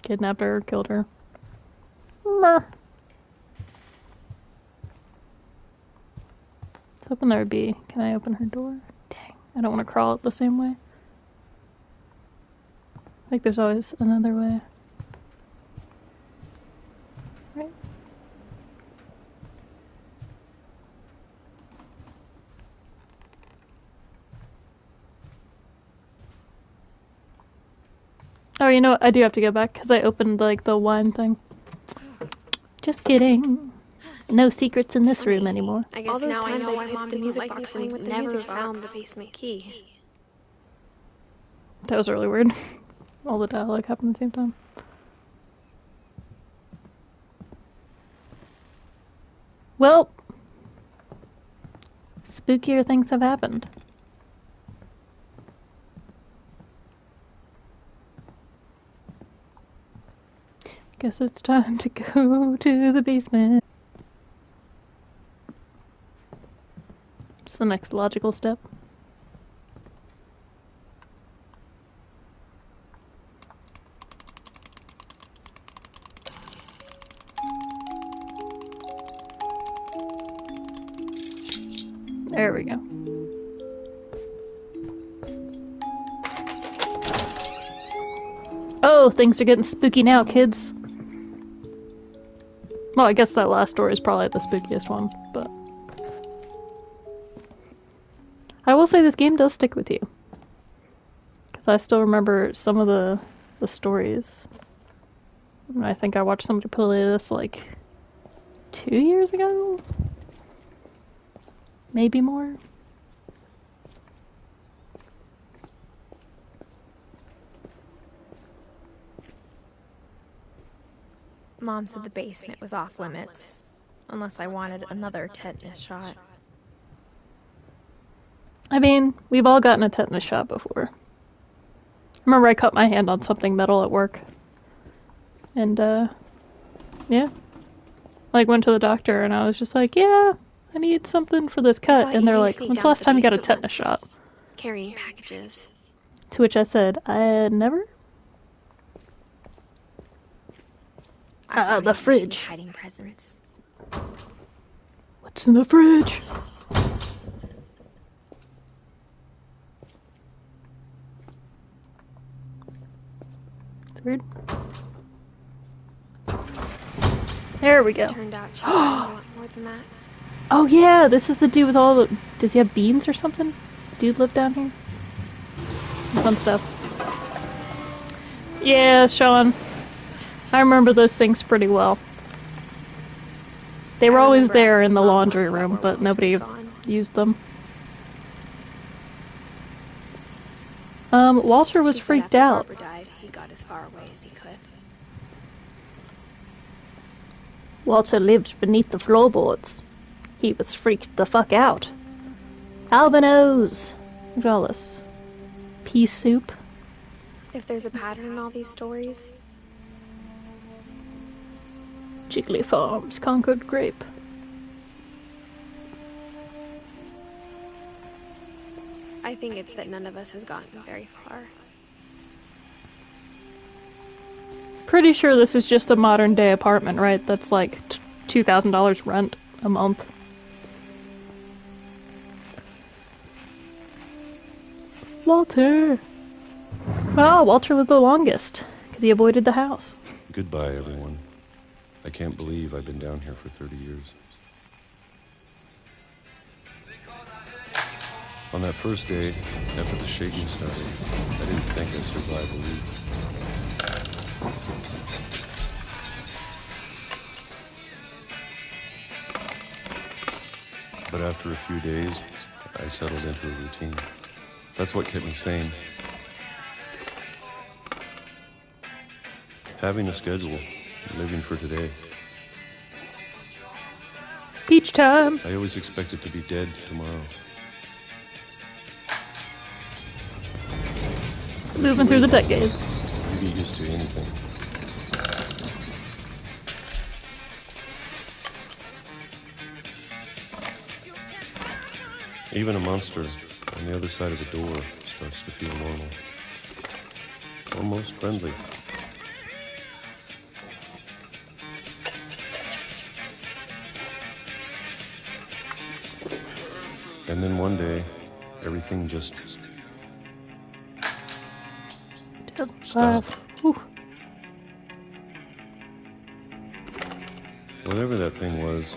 kidnapped her or killed her. Meh. I was hoping there would be... Can I open her door? Dang, I don't want to crawl it the same way. I think there's always another way. Right? Oh, you know what? I do have to go back because I opened like the wine thing. Just kidding. No secrets in this room anymore. I guess now I know why Mom didn't like me playing with the music box. Never found the basement key. That was really weird. All the dialogue happened at the same time. Well, spookier things have happened. Guess it's time to go to the basement. What's the next logical step? There we go. Oh, things are getting spooky now, kids. Well, I guess that last story is probably the spookiest one, but... I will say this game does stick with you. Because I still remember some of the stories. I think I watched somebody play this, like, 2 years ago? Maybe more? Mom said the basement was off limits, unless I wanted another tetanus shot. I mean, we've all gotten a tetanus shot before. I remember I cut my hand on something metal at work. And, yeah. Like, went to the doctor and I was just like, yeah, I need something for this cut. And they're like, when's the last time you got a tetanus shot? Carrying packages. To which I said, never? The fridge. Hiding presents. What's in the fridge? It's weird. There we go. Turned out she was a lot more than that. Oh yeah, this is the dude with all the... Does he have beans or something? Dude live down here? Some fun stuff. Yeah, Sean. I remember those things pretty well. They were always there in the laundry room, but nobody used them. Walter was freaked out. Barbara died, he got as far away as he could. Walter lived beneath the floorboards. He was freaked the fuck out. Albinos! Look at all this pea soup. If there's a pattern in all these stories... Jiggly Farms, Concord Grape. I think it's that none of us has gotten very far. Pretty sure this is just a modern day apartment, right? That's like $2,000 rent a month. Walter! Oh, Walter lived the longest, because he avoided the house. Goodbye, everyone. I can't believe I've been down here for 30 years. On that first day, after the shaking started, I didn't think I'd survive a week. But after a few days, I settled into a routine. That's what kept me sane. Having a schedule, living for today. Beach time! I always expected to be dead tomorrow. Moving through the decades. You get used to anything. Even a monster on the other side of the door starts to feel normal. Almost friendly. And then one day, everything just stopped. Whatever that thing was,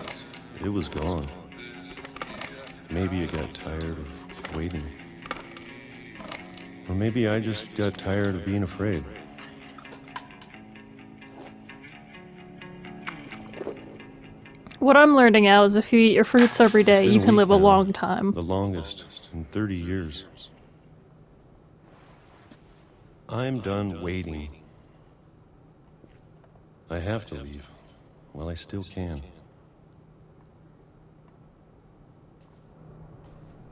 it was gone. Maybe it got tired of waiting. Or maybe I just got tired of being afraid. What I'm learning now is if you eat your fruits every day, you can live a long time. The longest in 30 years. I'm done waiting. I have to leave. Well, I still can.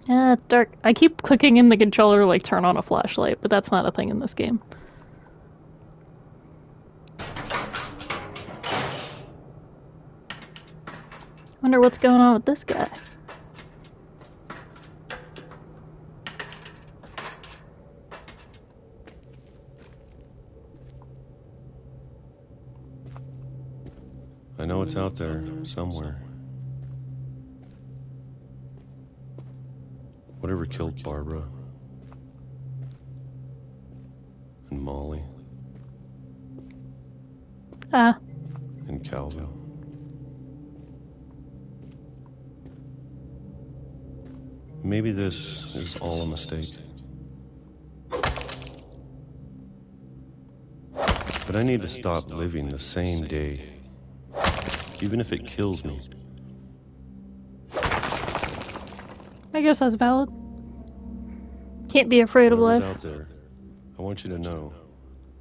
Yeah, it's dark. I keep clicking in the controller to, like, turn on a flashlight, but that's not a thing in this game. Wonder what's going on with this guy. know it's out there somewhere. Whatever killed Barbara and Molly and Calvin. Maybe this is all a mistake. But I need to stop living the same day, even if it kills me. I guess that's valid. Can't be afraid of life. Whatever's out there, I want you to know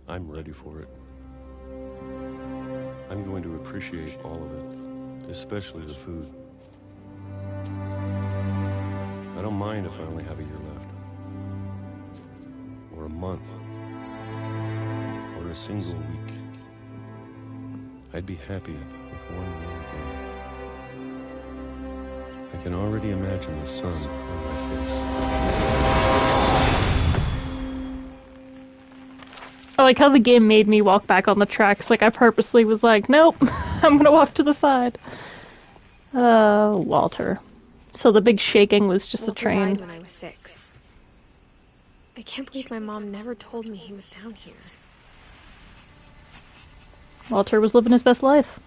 I'm ready for it. I'm going to appreciate all of it, especially the food. I don't mind if I only have a year left, or a month, or a single week. I'd be happy with one more day. I can already imagine the sun on my face. I like how the game made me walk back on the tracks. Like, I purposely was like, nope, I'm gonna walk to the side. Walter. So the big shaking was just Walter a train. died when I was 6. I can't believe my mom never told me he was down here. Walter was living his best life.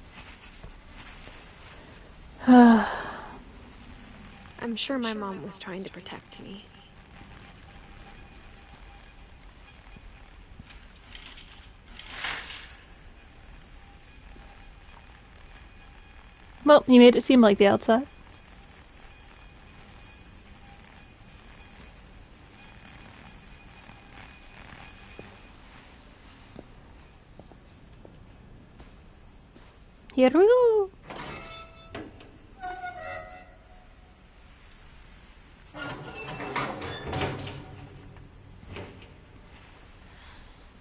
I'm sure my mom was trying to protect me. Well, you made it seem like the outside. Here we go.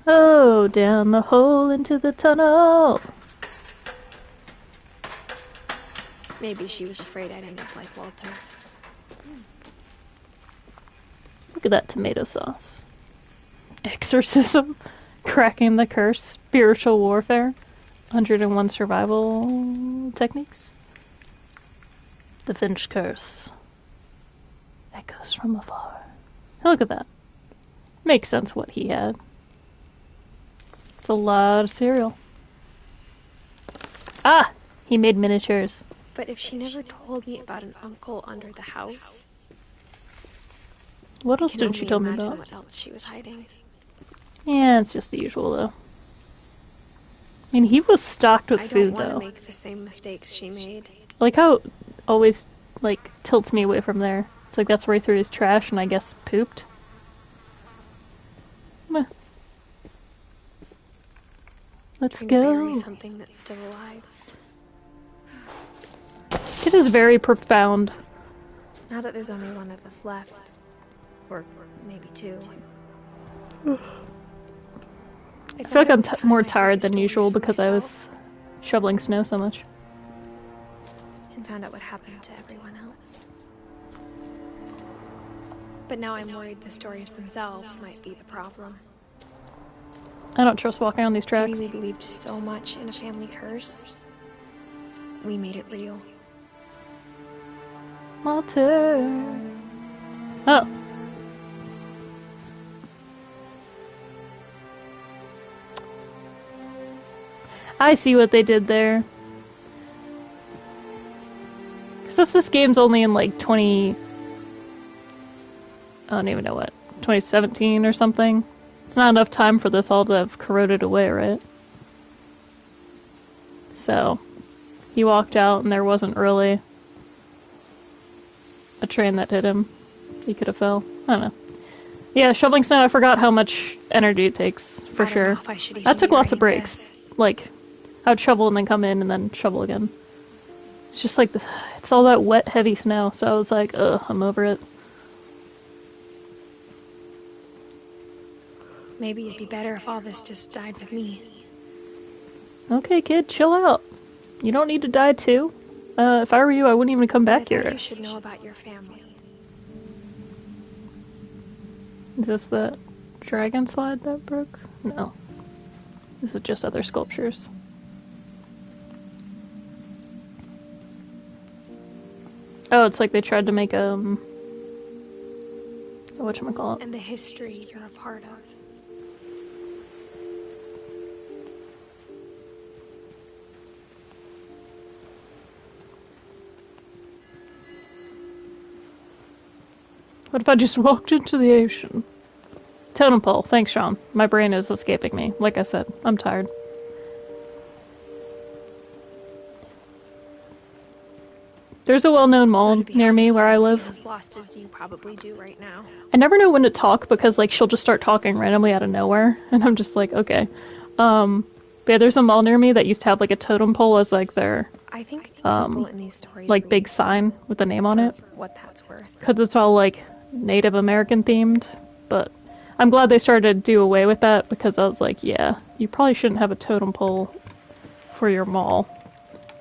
Oh, down the hole into the tunnel. Maybe she was afraid I'd end up like Walter. Look at that tomato sauce. Exorcism, cracking the curse, spiritual warfare, 101 survival techniques. The Finch curse. Echoes from afar. Look at that. Makes sense what he had. It's a lot of cereal. Ah! He made miniatures. But if she never told me about an uncle under the house... What else did she tell me about? What else she was hiding. Yeah, it's just the usual, though. I mean, he was stocked with food, I don't though. want to make the same mistakes she made. Like how it always, like, tilts me away from there. It's like that's where he threw his trash and I guess pooped. Meh. Let's Trying to go. bury something that's still alive. It is very profound. Now that there's only one of us left. Or maybe 2. I feel like I'm more tired than usual because I was shoveling snow so much. And found out what happened to everyone else. But now I'm worried the stories themselves might be the problem. I don't trust walking on these tracks. Maybe we believed so much in a family curse. We made it real. Walter. Oh. I see what they did there. Because if this game's only in like I don't even know what, 2017 or something, it's not enough time for this all to have corroded away, right? So, he walked out and there wasn't really a train that hit him. He could have fell. I don't know. Yeah, shoveling snow, I forgot how much energy it takes, for sure. That took lots of breaks. Like, I would shovel and then come in and then shovel again. It's just like, it's all that wet, heavy snow, so I was like, ugh, I'm over it. Maybe it'd be better if all this just died with me. Okay, kid, chill out. You don't need to die too. If I were you, I wouldn't even come back here. You should know about your family. Is this the dragon slide that broke? No. This is just other sculptures. Oh, it's like they tried to make whatchamacallit? And the history you're a part of. What if I just walked into the ocean? Totem pole. Thanks, Sean. My brain is escaping me. Like I said, I'm tired. There's a well-known mall near me where I live. As lost as you probably do right now. I never know when to talk because, like, she'll just start talking randomly out of nowhere, and I'm just like, okay. But yeah, there's a mall near me that used to have, like, a totem pole as, like, their, I think people in these stories like, big sign with the name on it. What that's worth. Because it's all, like, Native American themed, but I'm glad they started to do away with that because I was like, yeah, you probably shouldn't have a totem pole for your mall.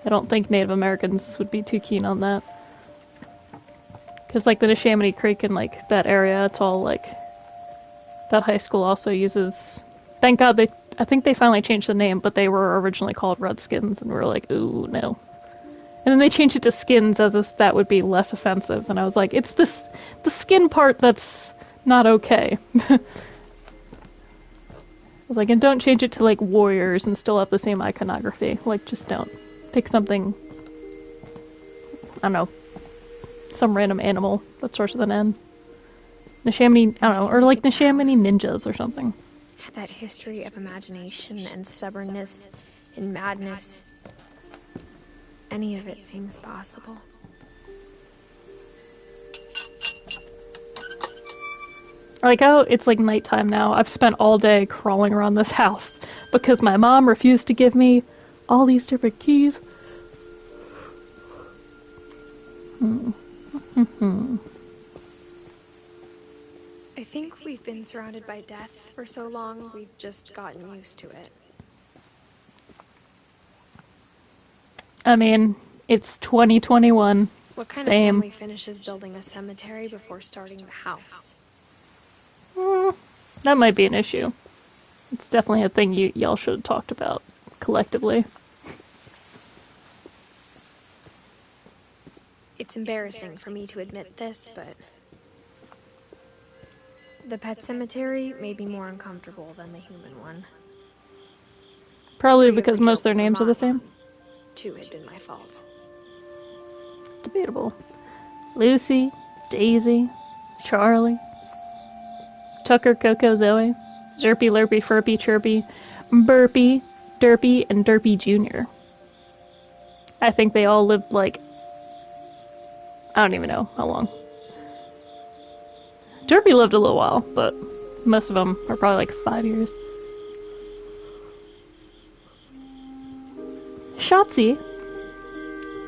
I don't think Native Americans would be too keen on that. Because, like, the Neshaminy Creek and, like, that area, it's all, like... That high school also uses... Thank God I think they finally changed the name, but they were originally called Redskins, and we were like, ooh, no. And then they changed it to Skins as if that would be less offensive, and I was like, it's the skin part that's not okay. I was like, and don't change it to, like, warriors and still have the same iconography. Like, just don't. Pick something, I don't know, some random animal that starts with an N. Neshaminy, I don't know, or like Neshaminy ninjas or something. That history of imagination and stubbornness and madness. Any of it seems possible. I like how it's like nighttime now. I've spent all day crawling around this house because my mom refused to give me all these different keys. I think we've been surrounded by death for so long, we've just gotten used to it. I mean, it's 2021. What kind Same. of family finishes building a cemetery before starting the house? That might be an issue. It's definitely a thing y'all should have talked about collectively. It's embarrassing for me to admit this, but the pet cemetery made me more uncomfortable than the human one. Probably because most of their names are the same. 2 had been my fault. Debatable. Lucy, Daisy, Charlie, Tucker, Coco, Zoe, Zerpy, Lurpy, Furpy, Chirpy, Burpy, Derpy, and Derpy Jr. I think they all lived, like, I don't even know how long. Derpy lived a little while, but most of them are probably like 5 years. Shotzi,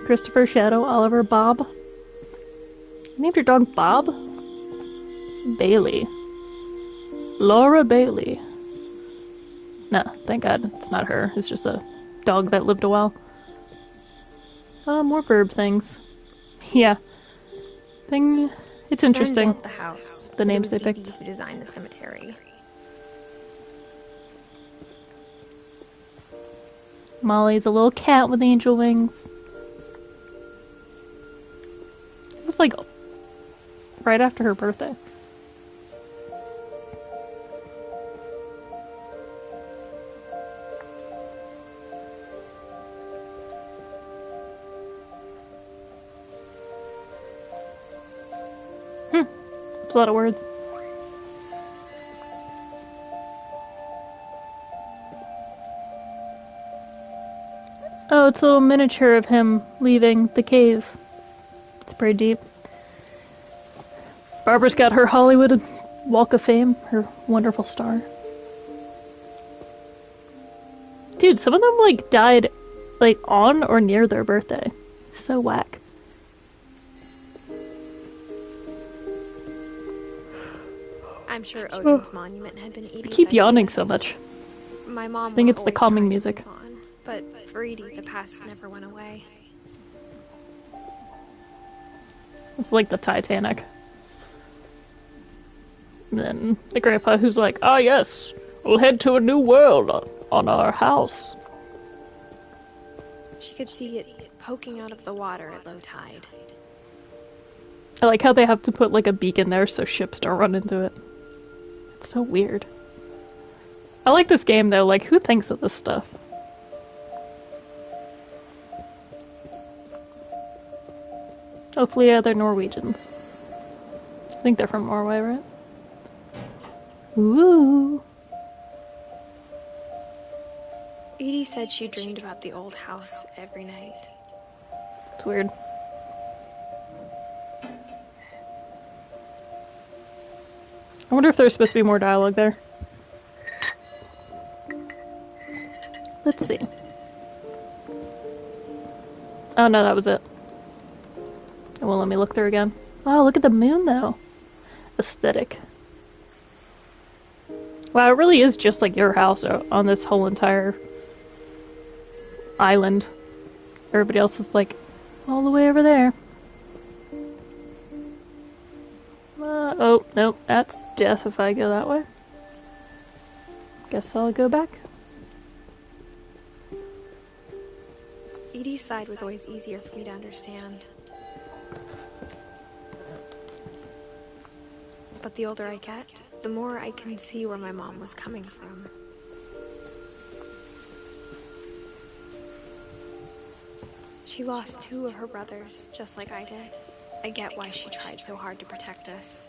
Christopher, Shadow, Oliver, Bob. You named your dog Bob? Bailey. Laura Bailey. No, thank God it's not her. It's just a dog that lived a while. More verb things. Yeah. It's interesting. The house. The names they picked. Who designed the cemetery? Molly's a little cat with angel wings. It was like right after her birthday. It's a lot of words. Oh, it's a little miniature of him leaving the cave. It's pretty deep. Barbara's got her Hollywood Walk of Fame, her wonderful star. Dude, some of them, like, died, like, on or near their birthday. So whack. I'm sure Odin's monument had been Edie's I keep yawning idea. so much. My mom I think was it's the always calming trying to music. move on, but for Edie, the past never went away. It's like the Titanic. And then the grandpa who's like, ah yes, we'll head to a new world on our house. She could see it poking out of the water at low tide. I like how they have to put like a beacon there so ships don't run into it. It's so weird. I like this game though, like who thinks of this stuff? Hopefully they're Norwegians. I think they're from Norway, right? Ooh. Edie said she dreamed about the old house every night. It's weird. I wonder if there's supposed to be more dialogue there. Let's see. Oh no, that was it. It won't let me look through again. Oh, look at the moon though. Aesthetic. Wow, it really is just like your house on this whole entire island. Everybody else is like all the way over there. Oh, nope, that's death if I go that way. Guess I'll go back. Edie's side was always easier for me to understand. But the older I get, the more I can see where my mom was coming from. She lost 2 of her brothers, just like I did. I get why she tried so hard to protect us.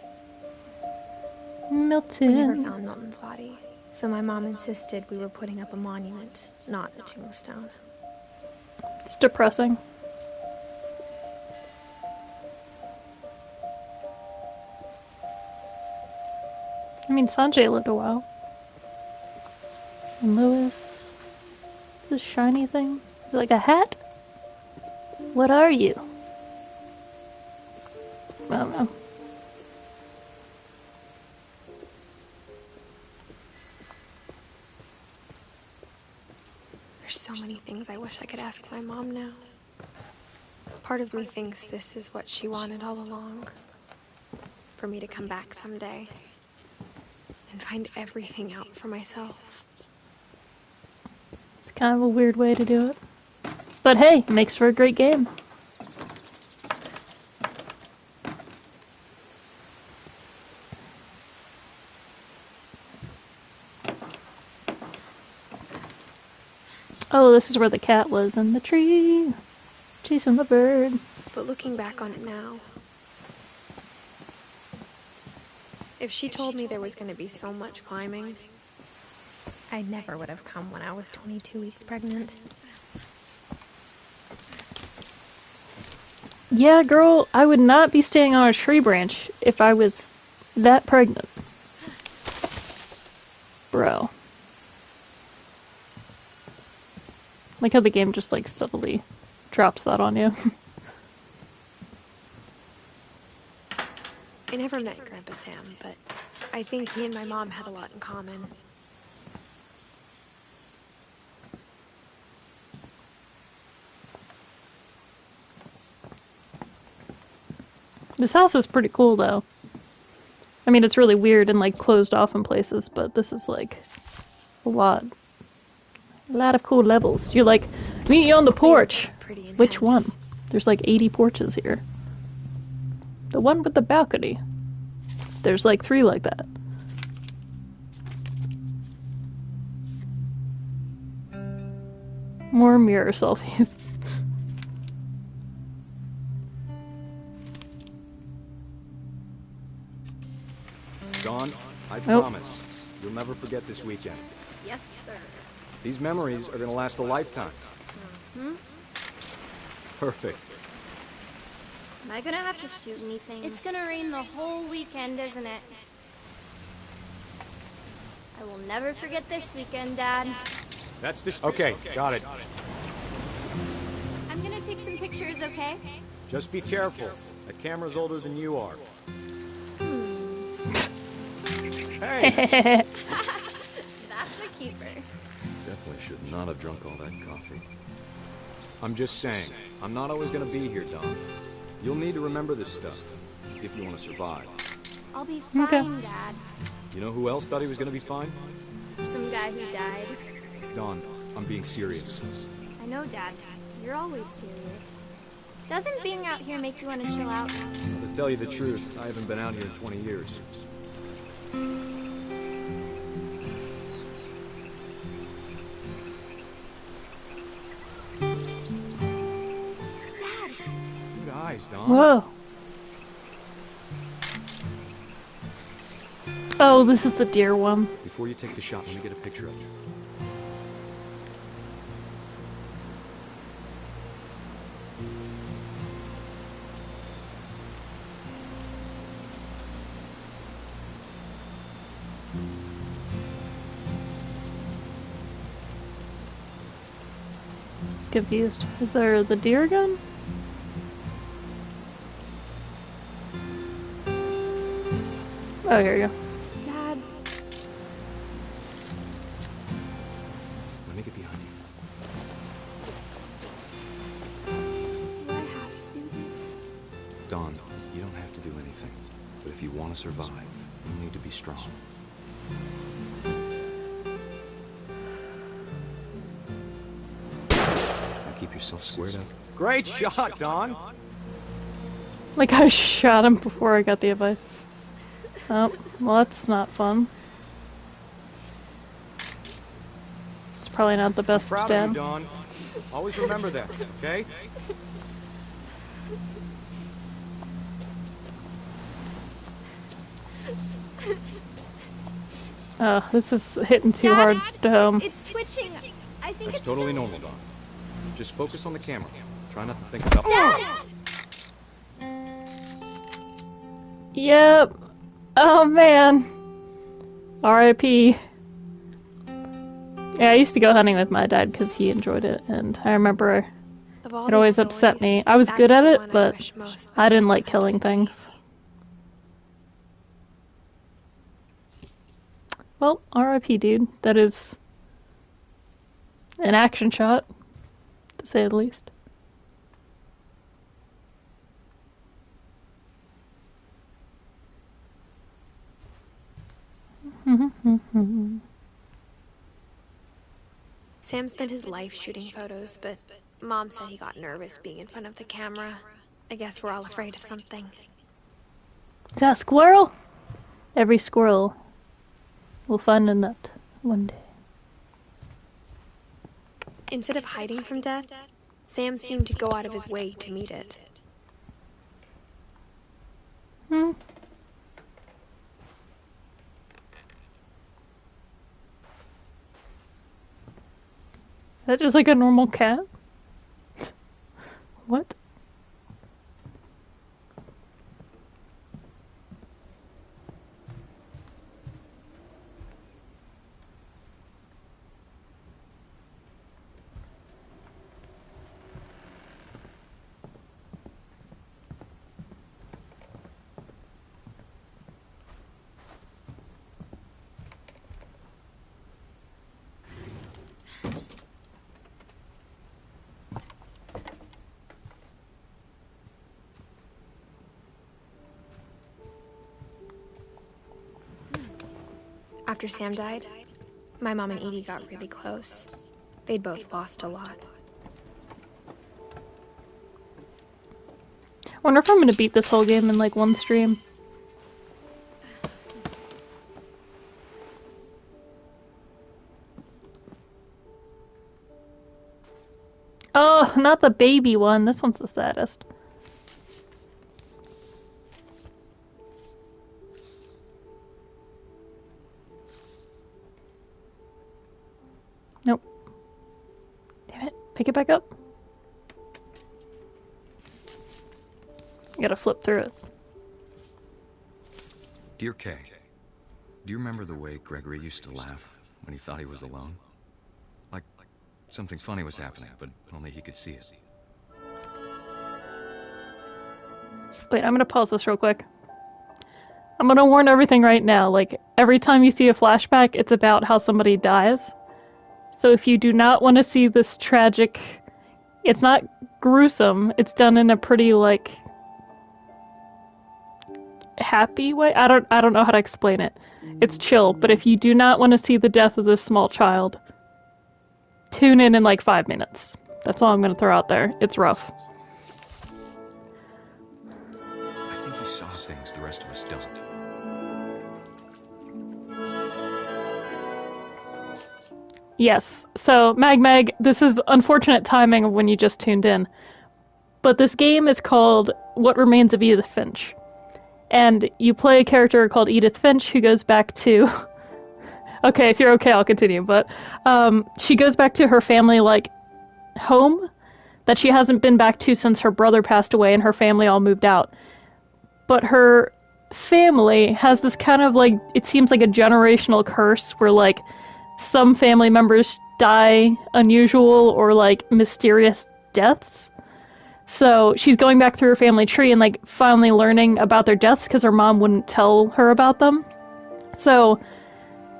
Milton. We never found Milton's body, so my mom insisted we were putting up a monument, not a tombstone. It's depressing. I mean, Sanjay lived a while. And Lewis. What's this shiny thing? Is it like a hat? What are you? I don't know. There's so many things I wish I could ask my mom now. Part of me thinks this is what she wanted all along. For me to come back someday and find everything out for myself. It's kind of a weird way to do it. But hey, it makes for a great game. Oh, this is where the cat was in the tree, chasing the bird. But looking back on it now, if she told me there was going to be so much climbing, I never would have come when I was 22 weeks pregnant. Yeah, girl, I would not be staying on a tree branch if I was that pregnant. Bro. Like how the game just like subtly drops that on you. I never met Grandpa Sam, but I think he and my mom had a lot in common. This house is pretty cool though. I mean, it's really weird and like closed off in places, but this is like a lot of cool levels. You're like, meet you on the porch. Which one? There's like 80 porches here. The one with the balcony. There's like 3 like that. More mirror selfies. Dawn, I promise you'll never forget this weekend. Yes, sir. These memories are gonna last a lifetime. Hmm? Perfect. Am I gonna have to shoot anything? It's gonna rain the whole weekend, isn't it? I will never forget this weekend, Dad. That's the okay, got it. I'm gonna take some pictures, okay? Just be careful. That camera's older than you are. Hey! That's a keeper. Definitely should not have drunk all that coffee. I'm just saying, I'm not always gonna be here, Don. You'll need to remember this stuff, if you want to survive. I'll be fine, Dad. You know who else thought he was gonna be fine? Some guy who died. Don, I'm being serious. I know, Dad. You're always serious. Doesn't being out here make you want to chill out? To tell you the truth, I haven't been out here in 20 years. Dad! Good eyes, Don. Whoa. Oh, this is the deer one. Before you take the shot, let me get a picture of you. Confused. Is there the deer again? Oh, here you go. Dad. Let me get behind you. Do I have to do this? Dawn, you don't have to do anything. But if you want to survive, you need to be strong. Keep yourself squared up. Great shot, Don! Like I shot him before I got the advice. Oh, well that's not fun. It's probably not the best Proud dad. of you, Don. Always remember that, okay? Oh, this is hitting too hard to home. It's twitching. I think That's it's totally normal, Don. Just focus on the camera. Try not to think about... Dad! Yep. Oh man. R.I.P. Yeah, I used to go hunting with my dad because he enjoyed it, and I remember it always upset me. I was good at it, but I didn't like killing things. Well, R.I.P. dude. That is an action shot, to say the least. Sam spent his life shooting photos, but Mom said he got nervous being in front of the camera. I guess we're all afraid of something. Is that a squirrel? Every squirrel will find a nut one day. Instead of hiding from death, Sam seemed to go out of his way to meet it. Hmm. Is that just like a normal cat? What? After Sam died, my mom and Edie got really close. They'd both lost a lot. I wonder if I'm gonna beat this whole game in like one stream. Oh, not the baby one. This one's the saddest. Nope. Damn it. Pick it back up. You gotta flip through it. Dear Kay, do you remember the way Gregory used to laugh when he thought he was alone? Like something funny was happening, but only he could see it. Wait, I'm gonna pause this real quick. I'm gonna warn everything right now. Like, every time you see a flashback, it's about how somebody dies. So if you do not want to see this tragic... It's not gruesome. It's done in a pretty, like... happy way? I don't know how to explain it. It's chill, but if you do not want to see the death of this small child, tune in like 5 minutes. That's all I'm gonna throw out there. It's rough. saw things the rest of us don't. Yes. So, Mag, this is unfortunate timing of when you just tuned in. But this game is called What Remains of Edith Finch. And you play a character called Edith Finch who goes back to... Okay, if you're okay, I'll continue. But she goes back to her family, like, home that she hasn't been back to since her brother passed away and her family all moved out. But her family has this kind of, like, it seems like a generational curse where, like, some family members die unusual or, like, mysterious deaths. So she's going back through her family tree and, like, finally learning about their deaths because her mom wouldn't tell her about them. So,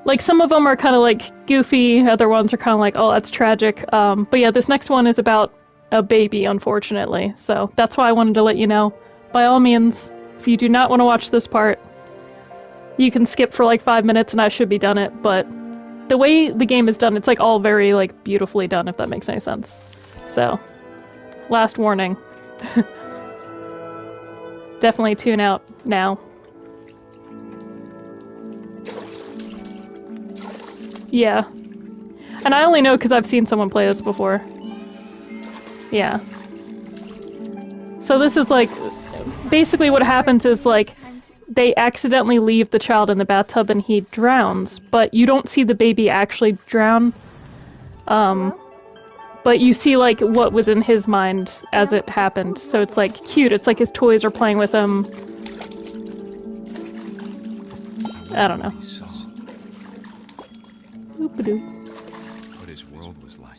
like, some of them are kind of, like, goofy. Other ones are kind of like, oh, that's tragic. But yeah, this next one is about a baby, unfortunately. So that's why I wanted to let you know. By all means, if you do not want to watch this part, you can skip for, like, 5 minutes and I should be done it. But the way the game is done, it's, like, all very, like, beautifully done, if that makes any sense. So, last warning. Definitely tune out now. Yeah. And I only know because I've seen someone play this before. Yeah. So this is like... Basically what happens is, like, they accidentally leave the child in the bathtub and he drowns, but you don't see the baby actually drown. But you see, like, what was in his mind as it happened. So it's, like, cute. It's like his toys are playing with him. I don't know. What his world was like.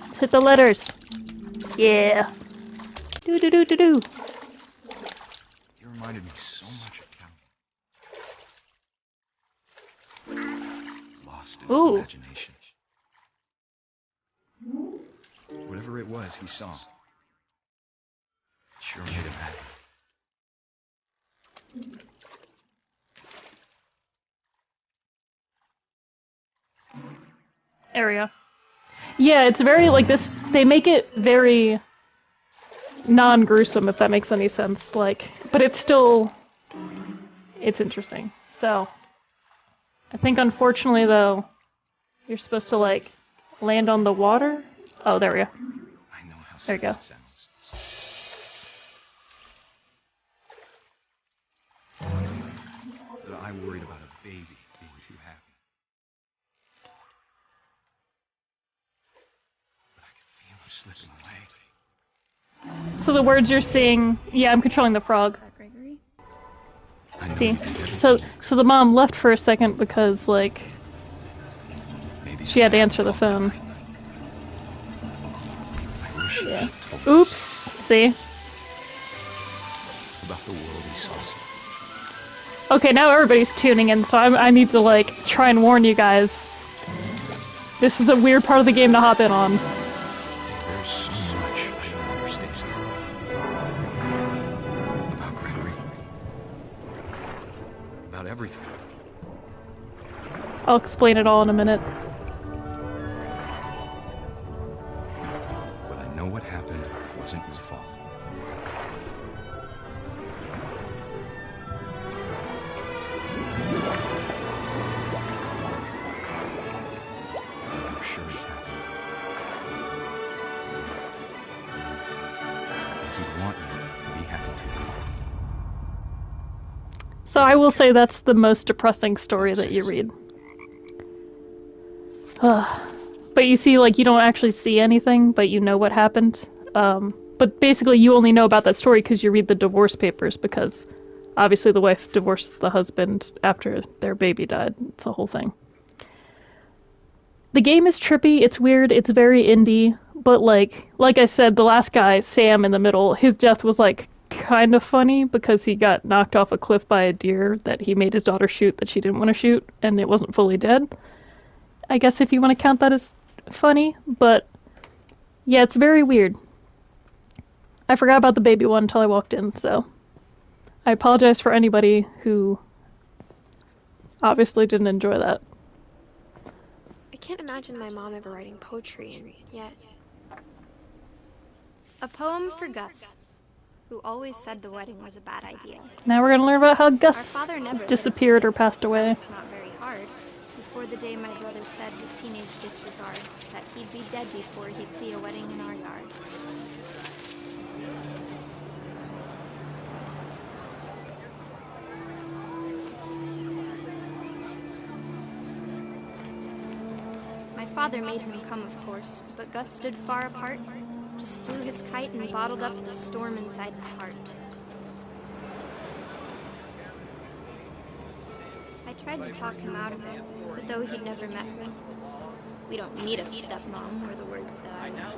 Let's hit the letters. Yeah. Do. You reminded me so much of Calvin. Lost in his imagination. Whatever it was he saw. Sure made him happy. Area. Yeah, it's very, like, this, they make it very non-gruesome, if that makes any sense, like, but it's still, it's interesting. So, I think unfortunately, though, you're supposed to, like, land on the water? Oh, there we go. I know how there you go. It sounds. But I worried about a baby being too happy. But I could feel her slipping away. So the words you're seeing, yeah, I'm controlling the frog. See, so the mom left for a second because, like, she had to answer the phone. Yeah. Oops. See? About the world he saw. Okay, now everybody's tuning in, so I need to, like, try and warn you guys. This is a weird part of the game to hop in on. There's so much I don't understand. About Gregory. About everything. I'll explain it all in a minute. But I know what happened wasn't your fault. I'm sure he's happy. And he'd want you to be happy too. So I will say that's the most depressing story that you read. But you see, like, you don't actually see anything, but you know what happened. But basically you only know about that story because you read the divorce papers, because obviously the wife divorced the husband after their baby died. It's a whole thing. The game is trippy, it's weird, it's very indie, but like I said, the last guy, Sam in the middle, his death was, like, kind of funny because he got knocked off a cliff by a deer that he made his daughter shoot that she didn't want to shoot, and it wasn't fully dead. I guess if you want to count that as funny, but yeah, it's very weird. I forgot about the baby one until I walked in, so I apologize for anybody who obviously didn't enjoy that. I can't imagine my mom ever writing poetry, and yet... A poem for Gus, who always said the wedding was a bad idea. Now we're gonna learn about how Our Gus father never disappeared or let us passed away. It's not very hard. Before the day my brother said with teenage disregard that he'd be dead before he'd see a wedding in our yard. My father made him come, of course, but Gus stood far apart, just flew his kite and bottled up the storm inside his heart. I tried to talk him out of it, but though he'd never met me, we don't need a stepmom, were the words that I know.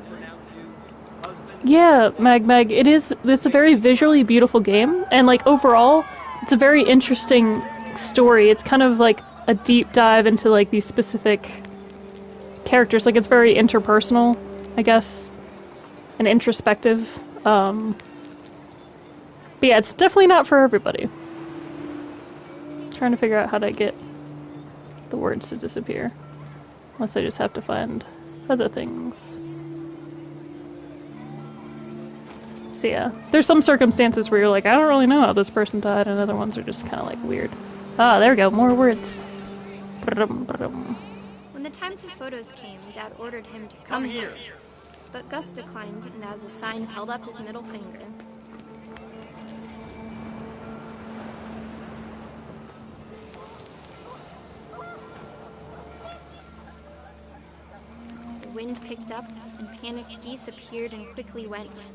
Yeah, Mag, it's a very visually beautiful game, and like overall, it's a very interesting story. It's kind of like a deep dive into like these specific characters. Like it's very interpersonal, I guess, and introspective. But yeah, it's definitely not for everybody. Trying to figure out how to get the words to disappear. Unless I just have to find other things. So yeah, there's some circumstances where you're like, I don't really know how this person died, and other ones are just kind of like weird. Ah, there we go, more words. When the time for photos came, Dad ordered him to come here. But Gus declined, and as a sign held up his middle finger. The wind picked up, and panicked geese appeared and quickly went.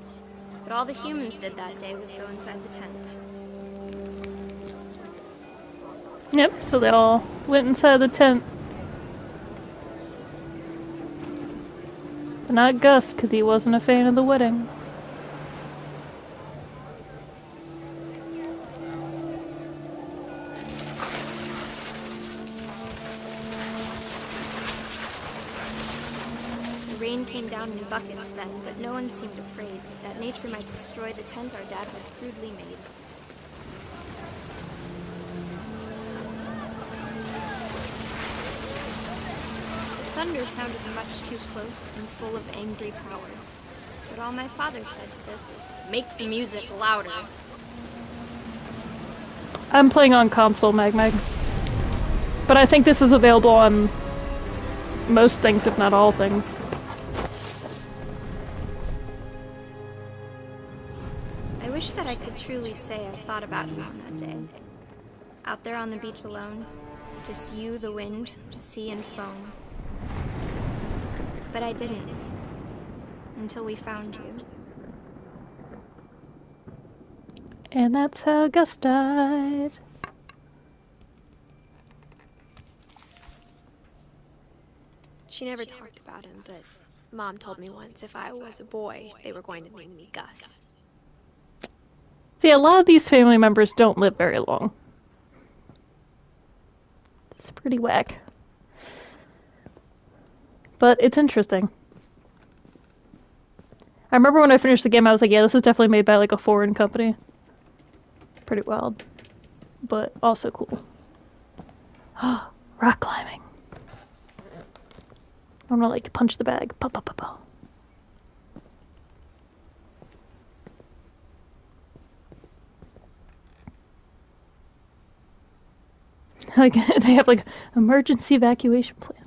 But all the humans did that day was go inside the tent. Yep, so they all went inside the tent. But not Gus, because he wasn't a fan of the wedding. The rain came down in buckets then, but no one seemed afraid that nature might destroy the tent our dad had crudely made. Thunder sounded much too close and full of angry power. But all my father said to this was, "Make the music louder." I'm playing on console, Mag. But I think this is available on most things, if not all things. I wish that I could truly say I thought about you on that day. Out there on the beach alone, just you, the wind, the sea and foam. But I didn't. Until we found you. And that's how Gus died. She never talked about him, but Mom told me once if I was a boy, they were going to name me Gus. See, a lot of these family members don't live very long. It's pretty whack. But it's interesting. I remember when I finished the game, I was like, yeah, this is definitely made by like a foreign company. Pretty wild. But also cool. Rock climbing. I wanna like punch the bag. Pow, pow, pow, pow. Like, they have like emergency evacuation plan.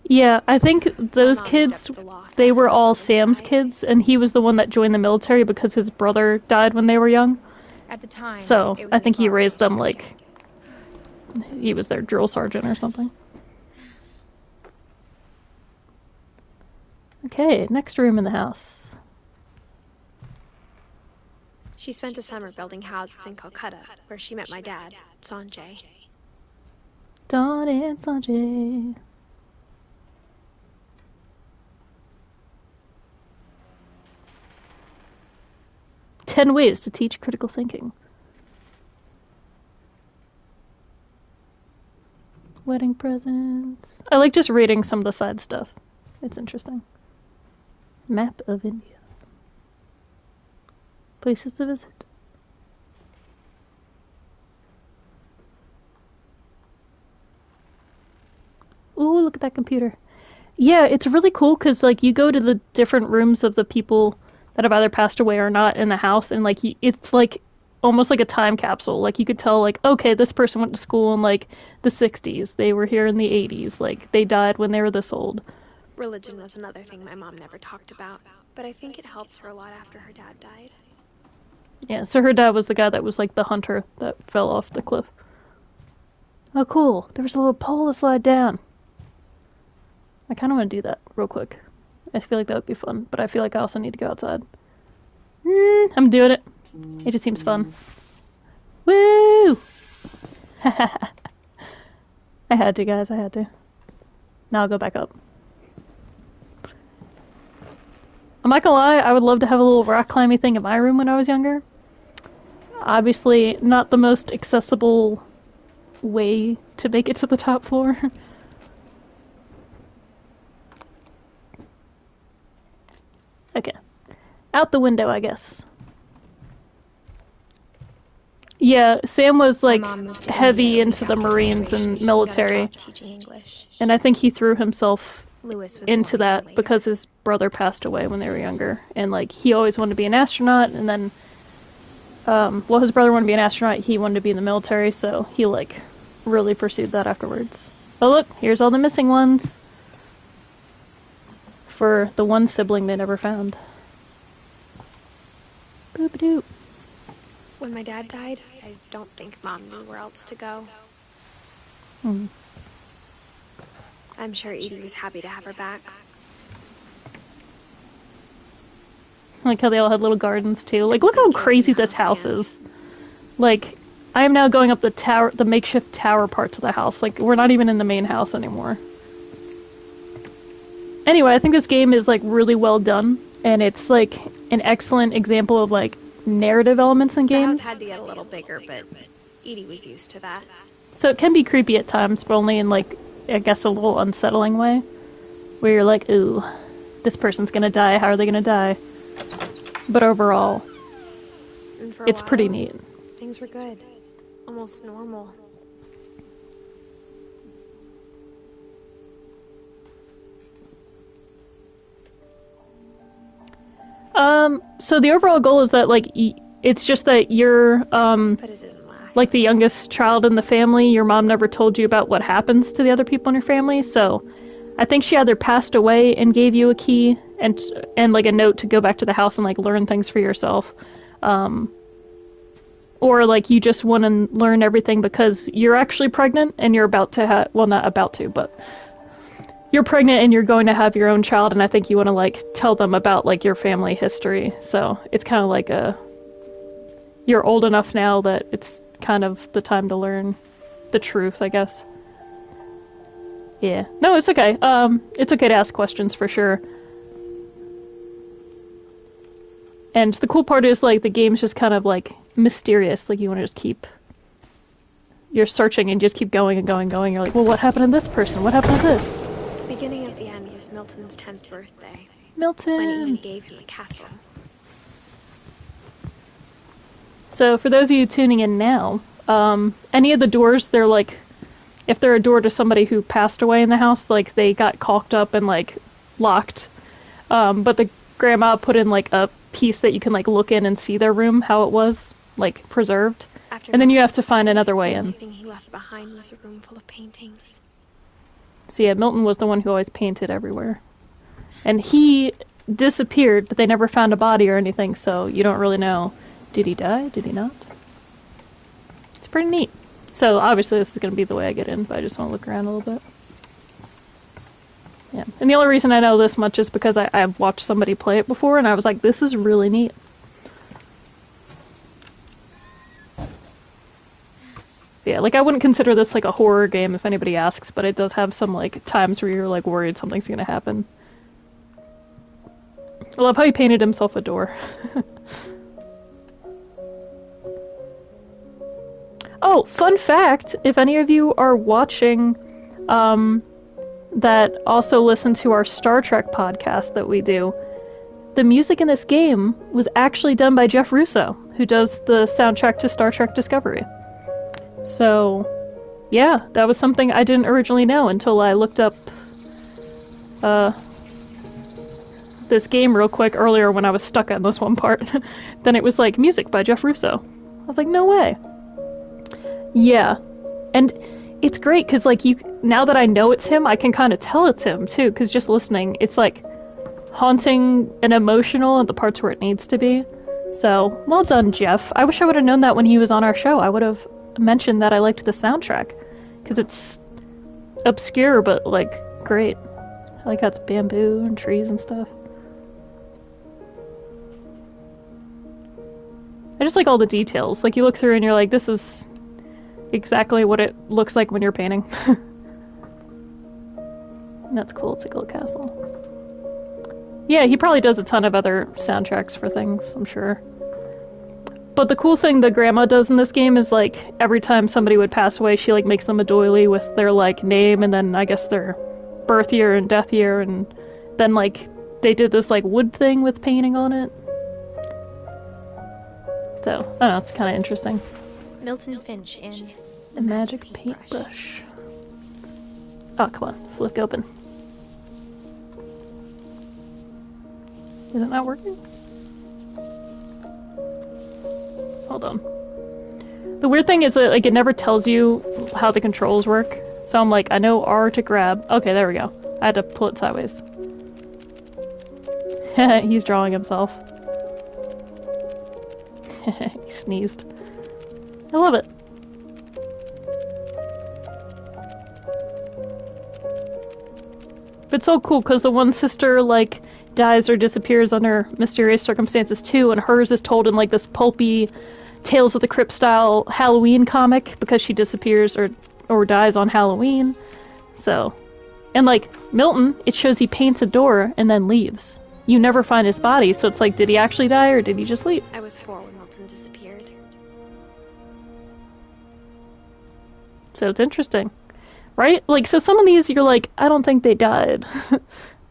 Yeah, I think those kids, they were all Sam's kids, and he was the one that joined the military because his brother died when they were young. At the time, so I think he raised them like he was their drill sergeant or something. Okay, next room in the house. She spent a summer building houses in Calcutta, where she met my dad, Sanjay. Dawn and Sanjay. "10 ways to teach critical thinking." Wedding presents. I like just reading some of the side stuff. It's interesting. Map of India. Places to visit. Ooh, look at that computer. Yeah, it's really cool because, like, you go to the different rooms of the people that have either passed away or not in the house, and, like, it's, like, almost like a time capsule. Like, you could tell, like, okay, this person went to school in, like, the 60s. They were here in the 80s. Like, they died when they were this old. Religion was another thing my mom never talked about, but I think it helped her a lot after her dad died. Yeah, so her dad was the guy that was, like, the hunter that fell off the cliff. Oh, cool. There was a little pole to slide down. I kind of want to do that real quick. I feel like that would be fun, but I feel like I also need to go outside. I'm doing it. It just seems fun. Woo! I had to, guys. I had to. Now I'll go back up. I'm not gonna lie, I would love to have a little rock climbing thing in my room when I was younger. Obviously, not the most accessible way to make it to the top floor. Okay. Out the window, I guess. Yeah, Sam was, like, heavy into the Marines and military. And I think he threw himself into that because his brother passed away when they were younger. And, like, he always wanted to be an astronaut, and then, well, his brother wanted to be an astronaut, he wanted to be in the military, so he, like, really pursued that afterwards. Oh, look, here's all the missing ones. For the one sibling they never found. Boop-a-doop. When my dad died, I don't think Mom knew where else to go. I'm sure Edie was happy to have her back. I like how they all had little gardens too. Like, look how crazy this house is. Like, I am now going up the tower, the makeshift tower parts of the house. Like, we're not even in the main house anymore. Anyway, I think this game is, like, really well done, and it's, like, an excellent example of, like, narrative elements in games. The house had to get a little bigger, but Edie was used to that. So it can be creepy at times, but only in, like, I guess a little unsettling way. Where you're like, ooh, this person's gonna die, how are they gonna die? But overall, it's pretty neat. Things were good. Almost normal. So the overall goal is that, like, it's just that you're, But it didn't last. like the youngest child in the family. Your mom never told you about what happens to the other people in your family, so I think she either passed away and gave you a key and like a note to go back to the house and, like, learn things for yourself. Or, like, you just want to learn everything because you're actually pregnant and you're about to have, well, not about to, but you're pregnant and you're going to have your own child, and I think you want to, like, tell them about, like, your family history. So it's kind of like you're old enough now that it's kind of the time to learn the truth, I guess. Yeah. No, it's okay. It's okay to ask questions for sure. And the cool part is, like, the game's just kind of, like, mysterious. Like, you want to just keep... You're searching and just keep going and going and going. You're like, well, what happened to this person? What happened to this? The beginning of the end was Milton's 10th birthday. Milton! When Ian gave him a castle. So, for those of you tuning in now, any of the doors, they're, like... If they're a door to somebody who passed away in the house, like, they got caulked up and, like, locked. But the grandma put in, like, a piece that you can, like, look in and see their room, how it was, like, preserved. And then you have to find another way in. The only thing he left behind was a room full of paintings. So yeah, Milton was the one who always painted everywhere. And he disappeared, but they never found a body or anything, so you don't really know. Did he die? Did he not? It's pretty neat. So obviously this is going to be the way I get in, but I just want to look around a little bit. Yeah, and the only reason I know this much is because I've watched somebody play it before, and I was like, this is really neat. Yeah, like, I wouldn't consider this, like, a horror game if anybody asks, but it does have some, like, times where you're, like, worried something's gonna happen. I love how he painted himself a door. Oh, fun fact, if any of you are watching, that also listen to our Star Trek podcast that we do, the music in this game was actually done by Jeff Russo, who does the soundtrack to Star Trek Discovery. So, yeah, that was something I didn't originally know until I looked up this game real quick earlier when I was stuck on this one part. Then it was like, music by Jeff Russo. I was like, no way. Yeah. And it's great, because like, now that I know it's him, I can kind of tell it's him, too, because just listening, it's like haunting and emotional at the parts where it needs to be. So, well done, Jeff. I wish I would have known that when he was on our show. I would have mentioned that I liked the soundtrack, because it's obscure, but, like, great. I like how it's bamboo and trees and stuff. I just like all the details. Like, you look through and you're like, this is exactly what it looks like when you're painting. And that's cool. It's like a little castle. Yeah, he probably does a ton of other soundtracks for things, I'm sure. But the cool thing the grandma does in this game is, like, every time somebody would pass away, she, like, makes them a doily with their, like, name and then, I guess, their birth year and death year, and then, like, they did this, like, wood thing with painting on it. So, I don't know, it's kind of interesting. Milton Finch in The Magic Paintbrush. Oh, come on. Flick open. Is it not working? Hold on. The weird thing is that, like, it never tells you how the controls work. So I'm like, I know R to grab. Okay, there we go. I had to pull it sideways. He's drawing himself. He sneezed. I love it. But it's so cool because the one sister, like, dies or disappears under mysterious circumstances too, and hers is told in, like, this pulpy Tales of the Crypt style Halloween comic because she disappears or dies on Halloween. So, and, like, Milton, it shows he paints a door and then leaves. You never find his body, so it's like, did he actually die or did he just leave? I was 4 when Milton disappeared. So it's interesting. Right? Like, so some of these you're like, I don't think they died.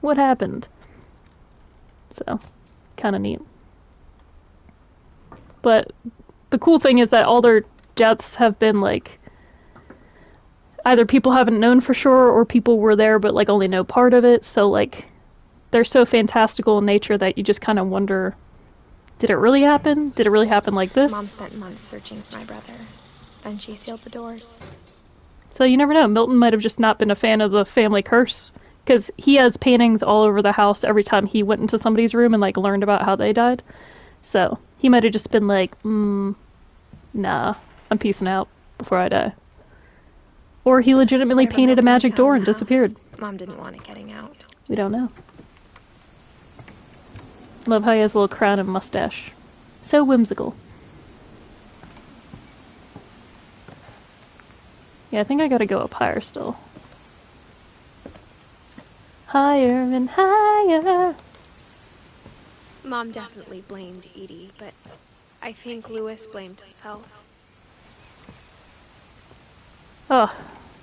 What happened? So, kind of neat. But the cool thing is that all their deaths have been, like, either people haven't known for sure or people were there but, like, only know part of it. So, like, they're so fantastical in nature that you just kind of wonder, did it really happen? Did it really happen like this? Mom spent months searching for my brother. Then she sealed the doors. So you never know. Milton might have just not been a fan of the family curse. Because he has paintings all over the house every time he went into somebody's room and, like, learned about how they died. So he might have just been like, nah, I'm peacing out before I die. Or he legitimately painted a magic door and disappeared. Mom didn't want it getting out. We don't know. Love how he has a little crown and mustache. So whimsical. Yeah, I think I gotta go up higher still. Higher and higher. Mom definitely blamed Edie, but I think Lewis blamed himself. Oh.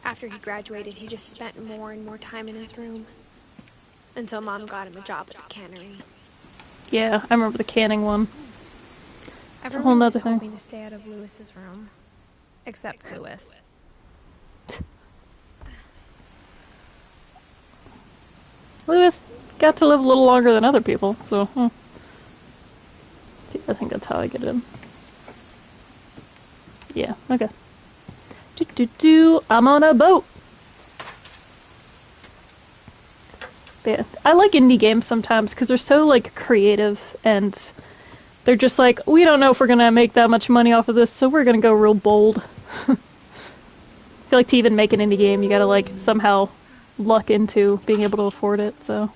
After he graduated, he just spent more and more time in his room. Until Mom got him a job at the cannery. Yeah, I remember the canning one. It's a whole Everyone nother told thing. me to stay out of Lewis's room. Except Lewis. Lewis got to live a little longer than other people, so, See, I think that's how I get in. Yeah, okay. I'm on a boat! But yeah, I like indie games sometimes, because they're so, like, creative, and they're just like, we don't know if we're gonna make that much money off of this, so we're gonna go real bold. I feel like to even make an indie game, you gotta, like, somehow luck into being able to afford it, so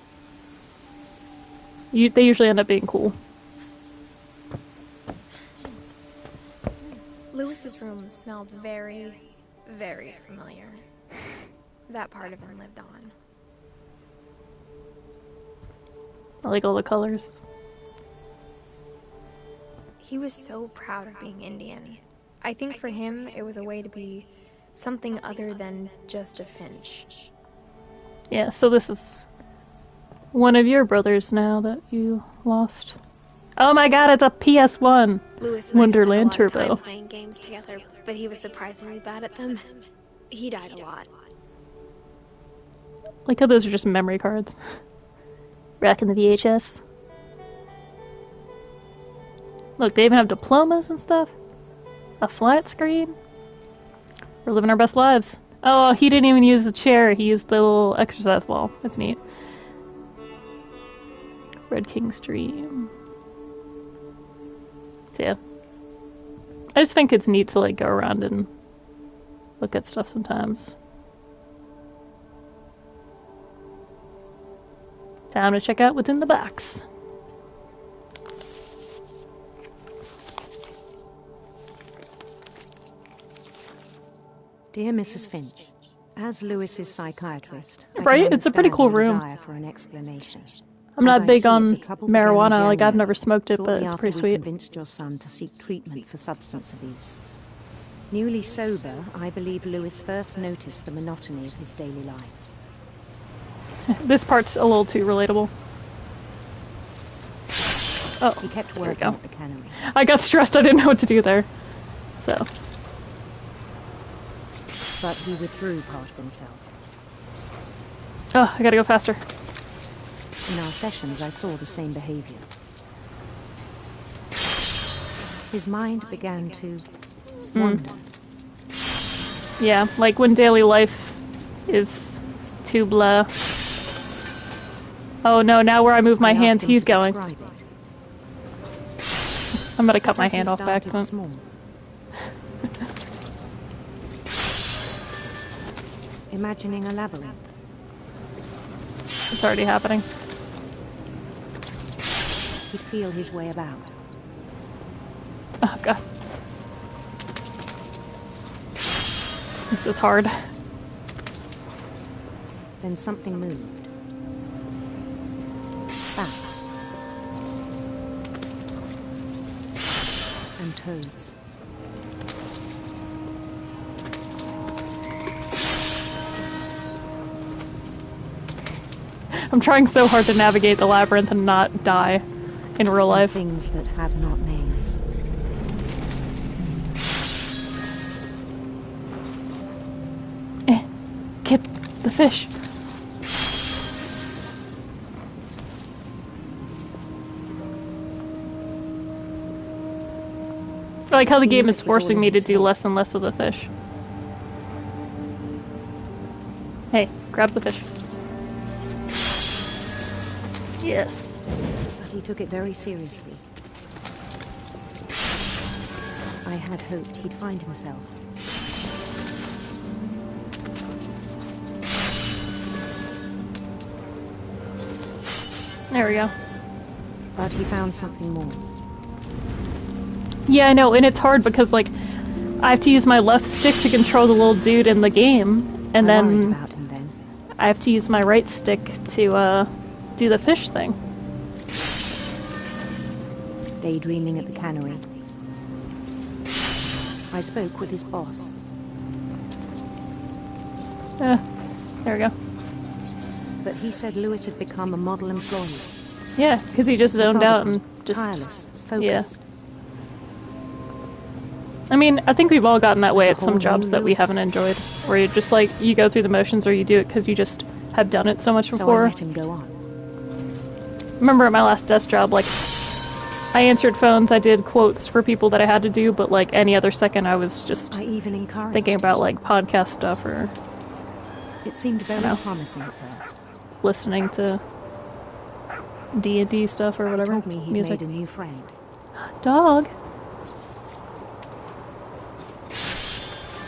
they usually end up being cool. Lewis's room smelled very, very familiar. That part of him lived on. I like all the colors. He was so proud of being Indian. I think for him, it was a way to be something other than just a Finch. Yeah, so this is one of your brothers now that you lost. Oh my god, it's a PS1! Lewis and Wonderland I spent a lot of Turbo. time playing games together, but he was surprisingly bad at them. He died a lot. Like how those are just memory cards. Back in the VHS. Look, they even have diplomas and stuff. A flat screen. We're living our best lives. Oh, he didn't even use the chair. He used the little exercise ball. That's neat. Red King Stream. So yeah. I just think it's neat to like go around and look at stuff sometimes. Time to check out what's in the box. Dear Mrs. Finch, as Lewis's psychiatrist, Right? It's a pretty cool room. desire for an explanation. I'm not As I big see it, on the trouble began in marijuana, like I've January, never smoked it, but shortly it's after pretty we sweet. convinced your son to seek treatment for substance abuse. Newly sober, I believe Lewis first noticed the monotony of his daily life. This part's a little too relatable. Oh, He kept there we working go. at the cannery. I got stressed, I didn't know what to do there. So, But he withdrew part of himself. oh, I gotta go faster. In our sessions, I saw the same behavior. His mind began to wander. Yeah, like when daily life is too blah. Oh no, now where I move my I asked hands, him he's to going. describe it. I'm gonna He cut my said he hand off by started accident. small. Imagining a labyrinth. It's already happening. He'd feel his way about. Oh god. This is hard. Then something moved. Bats. And toads. I'm trying so hard to navigate the labyrinth and not die in real And life. things that have not names. Get the fish. I like how the game is forcing me to do less and less of the fish. Hey, grab the fish. Yes. But he took it very seriously. I had hoped he'd find himself. There we go. But he found something more. Yeah, I know, and it's hard because, like, I have to use my left stick to control the little dude in the game, and I worried then about him then. I have to use my right stick to, do the fish thing. Daydreaming at the cannery. I spoke with his boss. There we go. But he said Lewis had become a model employee. Yeah, because he just zoned out and just... tireless, Yeah. focused. I mean, I think we've all gotten that way at whole some jobs new that we Lewis. haven't enjoyed. Where you just, like, you go through the motions or you do it because you just have done it so much So I before. let him go on. Remember at my last desk job, like, I answered phones, I did quotes for people that I had to do, but, like, any other second I was just I even encouraged thinking him. about, like, podcast stuff or It seemed very know. promising at first. listening to D&D stuff or He whatever. told me he'd Music. made a new friend. Dog.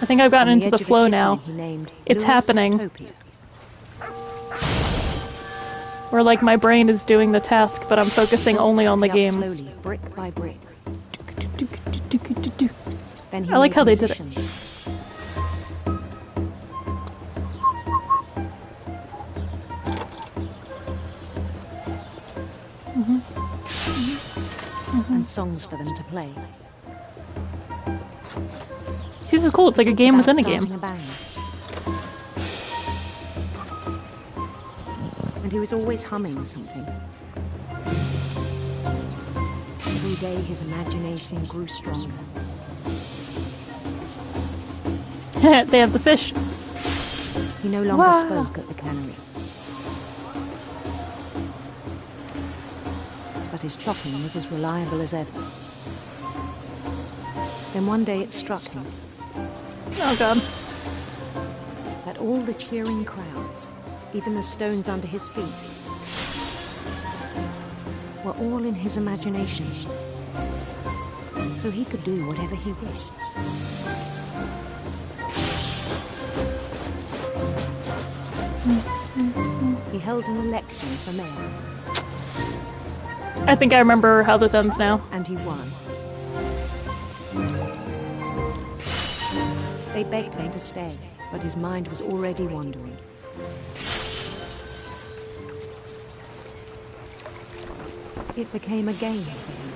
I think I've gotten On into edge the of a flow city now. he named It's Lewis happening. Topia. Where, like, my brain is doing the task, but I'm focusing only on the Set it up game. Slowly, brick by brick. Then he I like made how they did it. musicians. And songs for them to play. This is cool. It's like a game within a game. Starting a band. And he was always humming something. Every day his imagination grew stronger. They have the fish. He no longer spoke at the cannery. But his chopping was as reliable as ever. Then one day it struck him. Oh god. That all the cheering crowds, even the stones under his feet, were all in his imagination. So he could do whatever he wished. He held an election for mayor. I think I remember how this ends now. And he won. They begged him to stay, but his mind was already wandering. It became a game for him.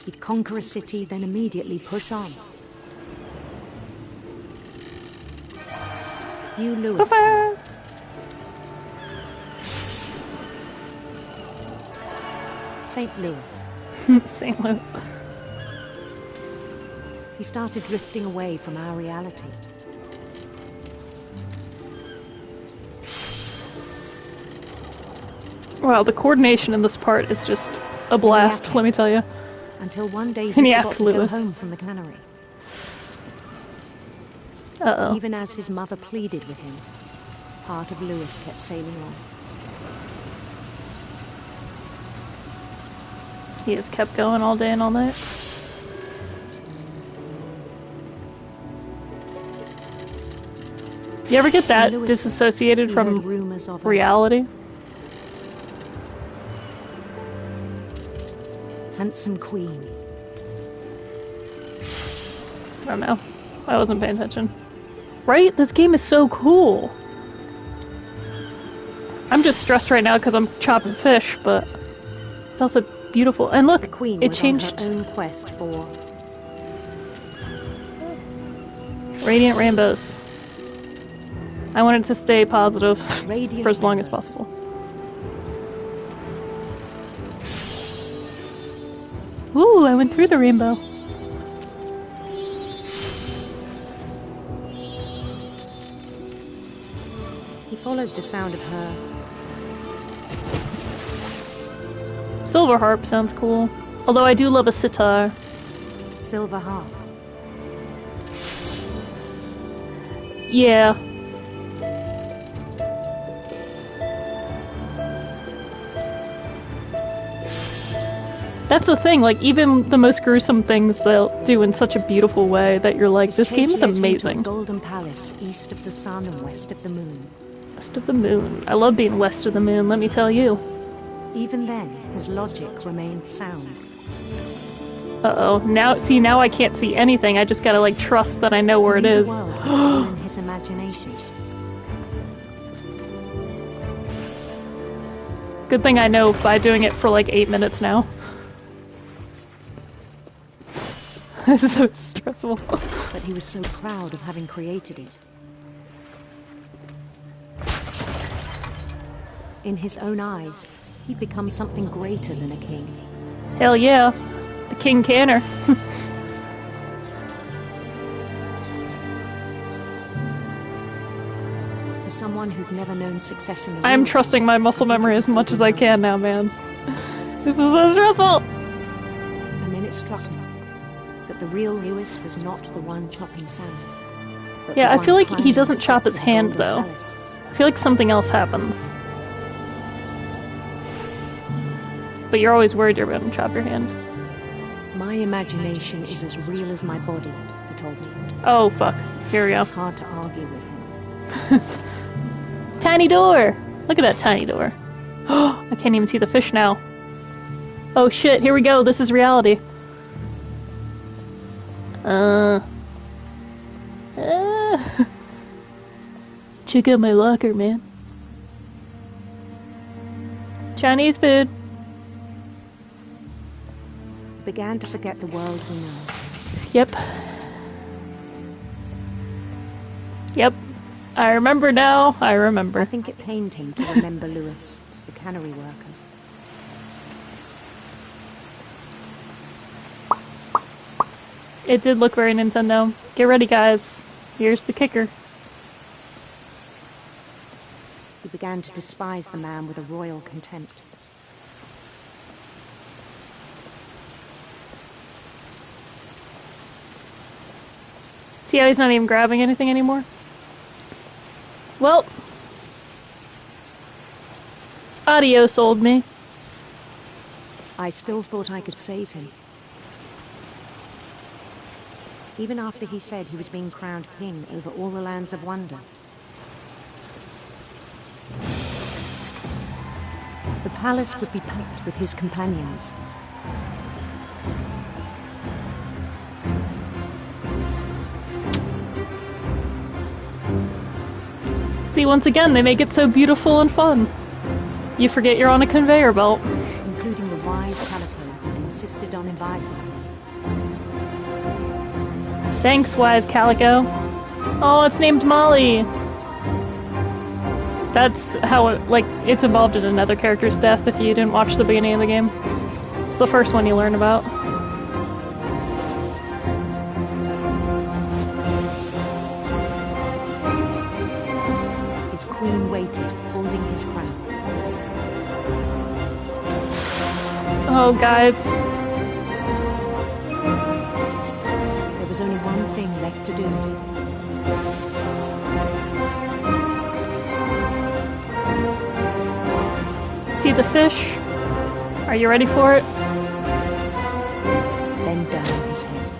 He'd conquer a city, then immediately push on. New Lewis. St. Louis. St. Louis. He started drifting away from our reality. Wow, the coordination in this part is just a blast, let me tell you. Until one day he forgot to go home from the cannery. Uh-oh. Even as his mother pleaded with him, part of Lewis kept sailing on. He just kept going all day and all night. You ever get that disassociated from reality? Handsome queen. I don't know. I wasn't paying attention. Right? This game is so cool. I'm just stressed right now because I'm chopping fish, but it's also beautiful. And look, the queen it changed. On her own quest for radiant rainbows. I wanted to stay positive for as long as possible. Ooh, I went through the rainbow. He followed the sound of her. Silver harp sounds cool. Although I do love a sitar. Silver harp. Yeah. That's the thing, like, even the most gruesome things they'll do in such a beautiful way that you're like, this game is amazing. Golden Palace, east of the sun and west of the moon. West of the moon. I love being west of the moon, let me tell you. Even then, his logic remained sound. Uh-oh. Now I can't see anything. I just gotta, like, trust that I know where it is. The world was all in his imagination. Good thing I know by doing it for, like, 8 minutes now. This is so stressful. But he was so proud of having created it. In his own eyes, he'd become something greater than a king. Hell yeah. The King Canner. For someone who'd never known success in the I'm world, trusting my muscle memory as much as I can now, man. This is so stressful! And then it struck him that the real Lewis was not the one chopping sand. Yeah, I feel like he doesn't chop his hand, though. I feel like something else happens. But you're always worried you're going to chop your hand. My imagination is as real as my body, he told me. Oh, fuck. Here we go. It's hard to argue with him. Tiny door! Look at that tiny door. Oh, I can't even see the fish now. Oh shit, here we go. This is reality. Check out my locker, man. Chinese food. Began to forget the world we know. Yep. Yep. I remember now. I remember. I think it pained him to remember Lewis, the cannery worker. It did look very Nintendo. Get ready, guys. Here's the kicker. He began to despise the man with a royal contempt. See how he's not even grabbing anything anymore? Well, adios, old me. I still thought I could save him. Even after he said he was being crowned king over all the lands of wonder. The palace would be packed with his companions. See, once again, they make it so beautiful and fun. You forget you're on a conveyor belt. Including the wise Calico who'd insisted on inviting him. Thanks, wise Calico. Oh, it's named Molly. That's how it, like, it's involved in another character's death if you didn't watch the beginning of the game. It's the first one you learn about. His queen waited, holding his crown. Oh, guys. There was only one thing left to do. See the fish? Are you ready for it? Bend down his head.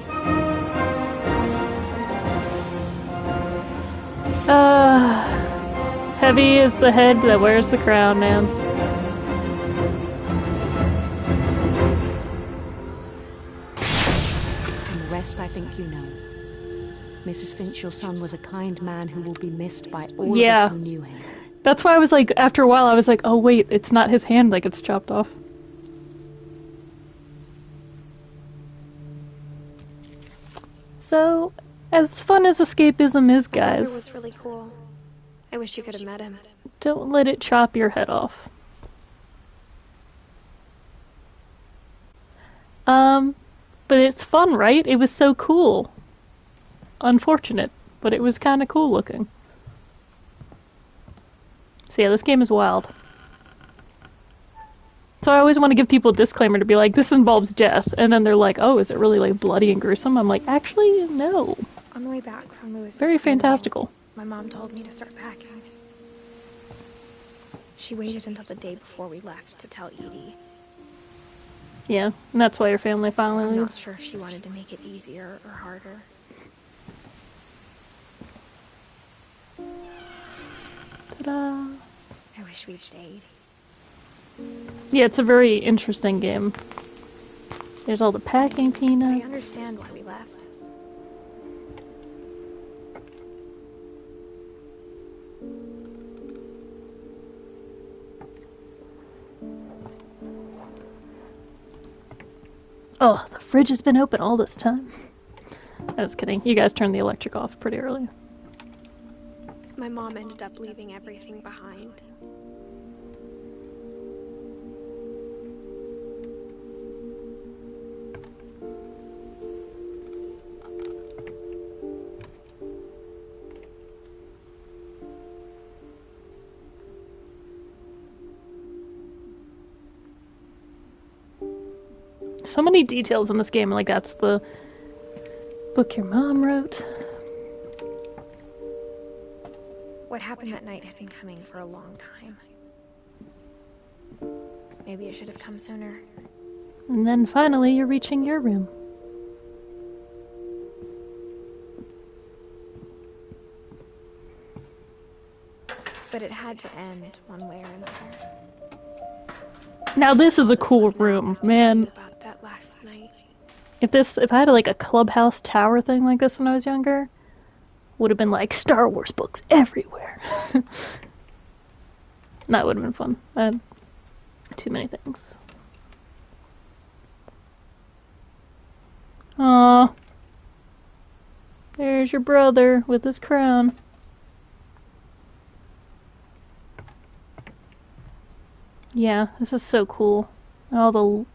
Heavy is the head that wears the crown, man. And the rest I think you know. Mrs. Finch, your son was a kind man who will be missed by all of us who knew him. That's why I was like, after a while, I was like, oh wait, it's not his hand, like it's chopped off. So, as fun as escapism is, guys, It was really cool. I wish you could have met him. Don't let it chop your head off. But it's fun, right? It was so cool. Unfortunate, but it was kind of cool looking. So yeah, this game is wild. So I always want to give people a disclaimer to be like, this involves death, and then they're like, oh, is it really like bloody and gruesome? I'm like, actually, no. On the way back from Lewis's Very funeral, fantastical. my mom told me to start packing. She waited until the day before we left to tell Edie. Yeah, and that's why your family finally I'm not leaves. sure if she wanted to make it easier or harder. Ta-da! I wish we'd stayed. Yeah, it's a very interesting game. There's all the packing peanuts. I understand why we left. Oh, the fridge has been open all this time. I was kidding. You guys turned the electric off pretty early. My mom ended up leaving everything behind. So many details in this game, like that's the book your mom wrote. What happened that night had been coming for a long time. Maybe it should have come sooner. And then finally you're reaching your room. But it had to end one way or another. Now this is a cool room, man. About that last night. If I had like a clubhouse tower thing like this when I was younger, would have been like Star Wars books everywhere. That would have been fun. I had too many things. Aww. There's your brother with his crown. Yeah, this is so cool. All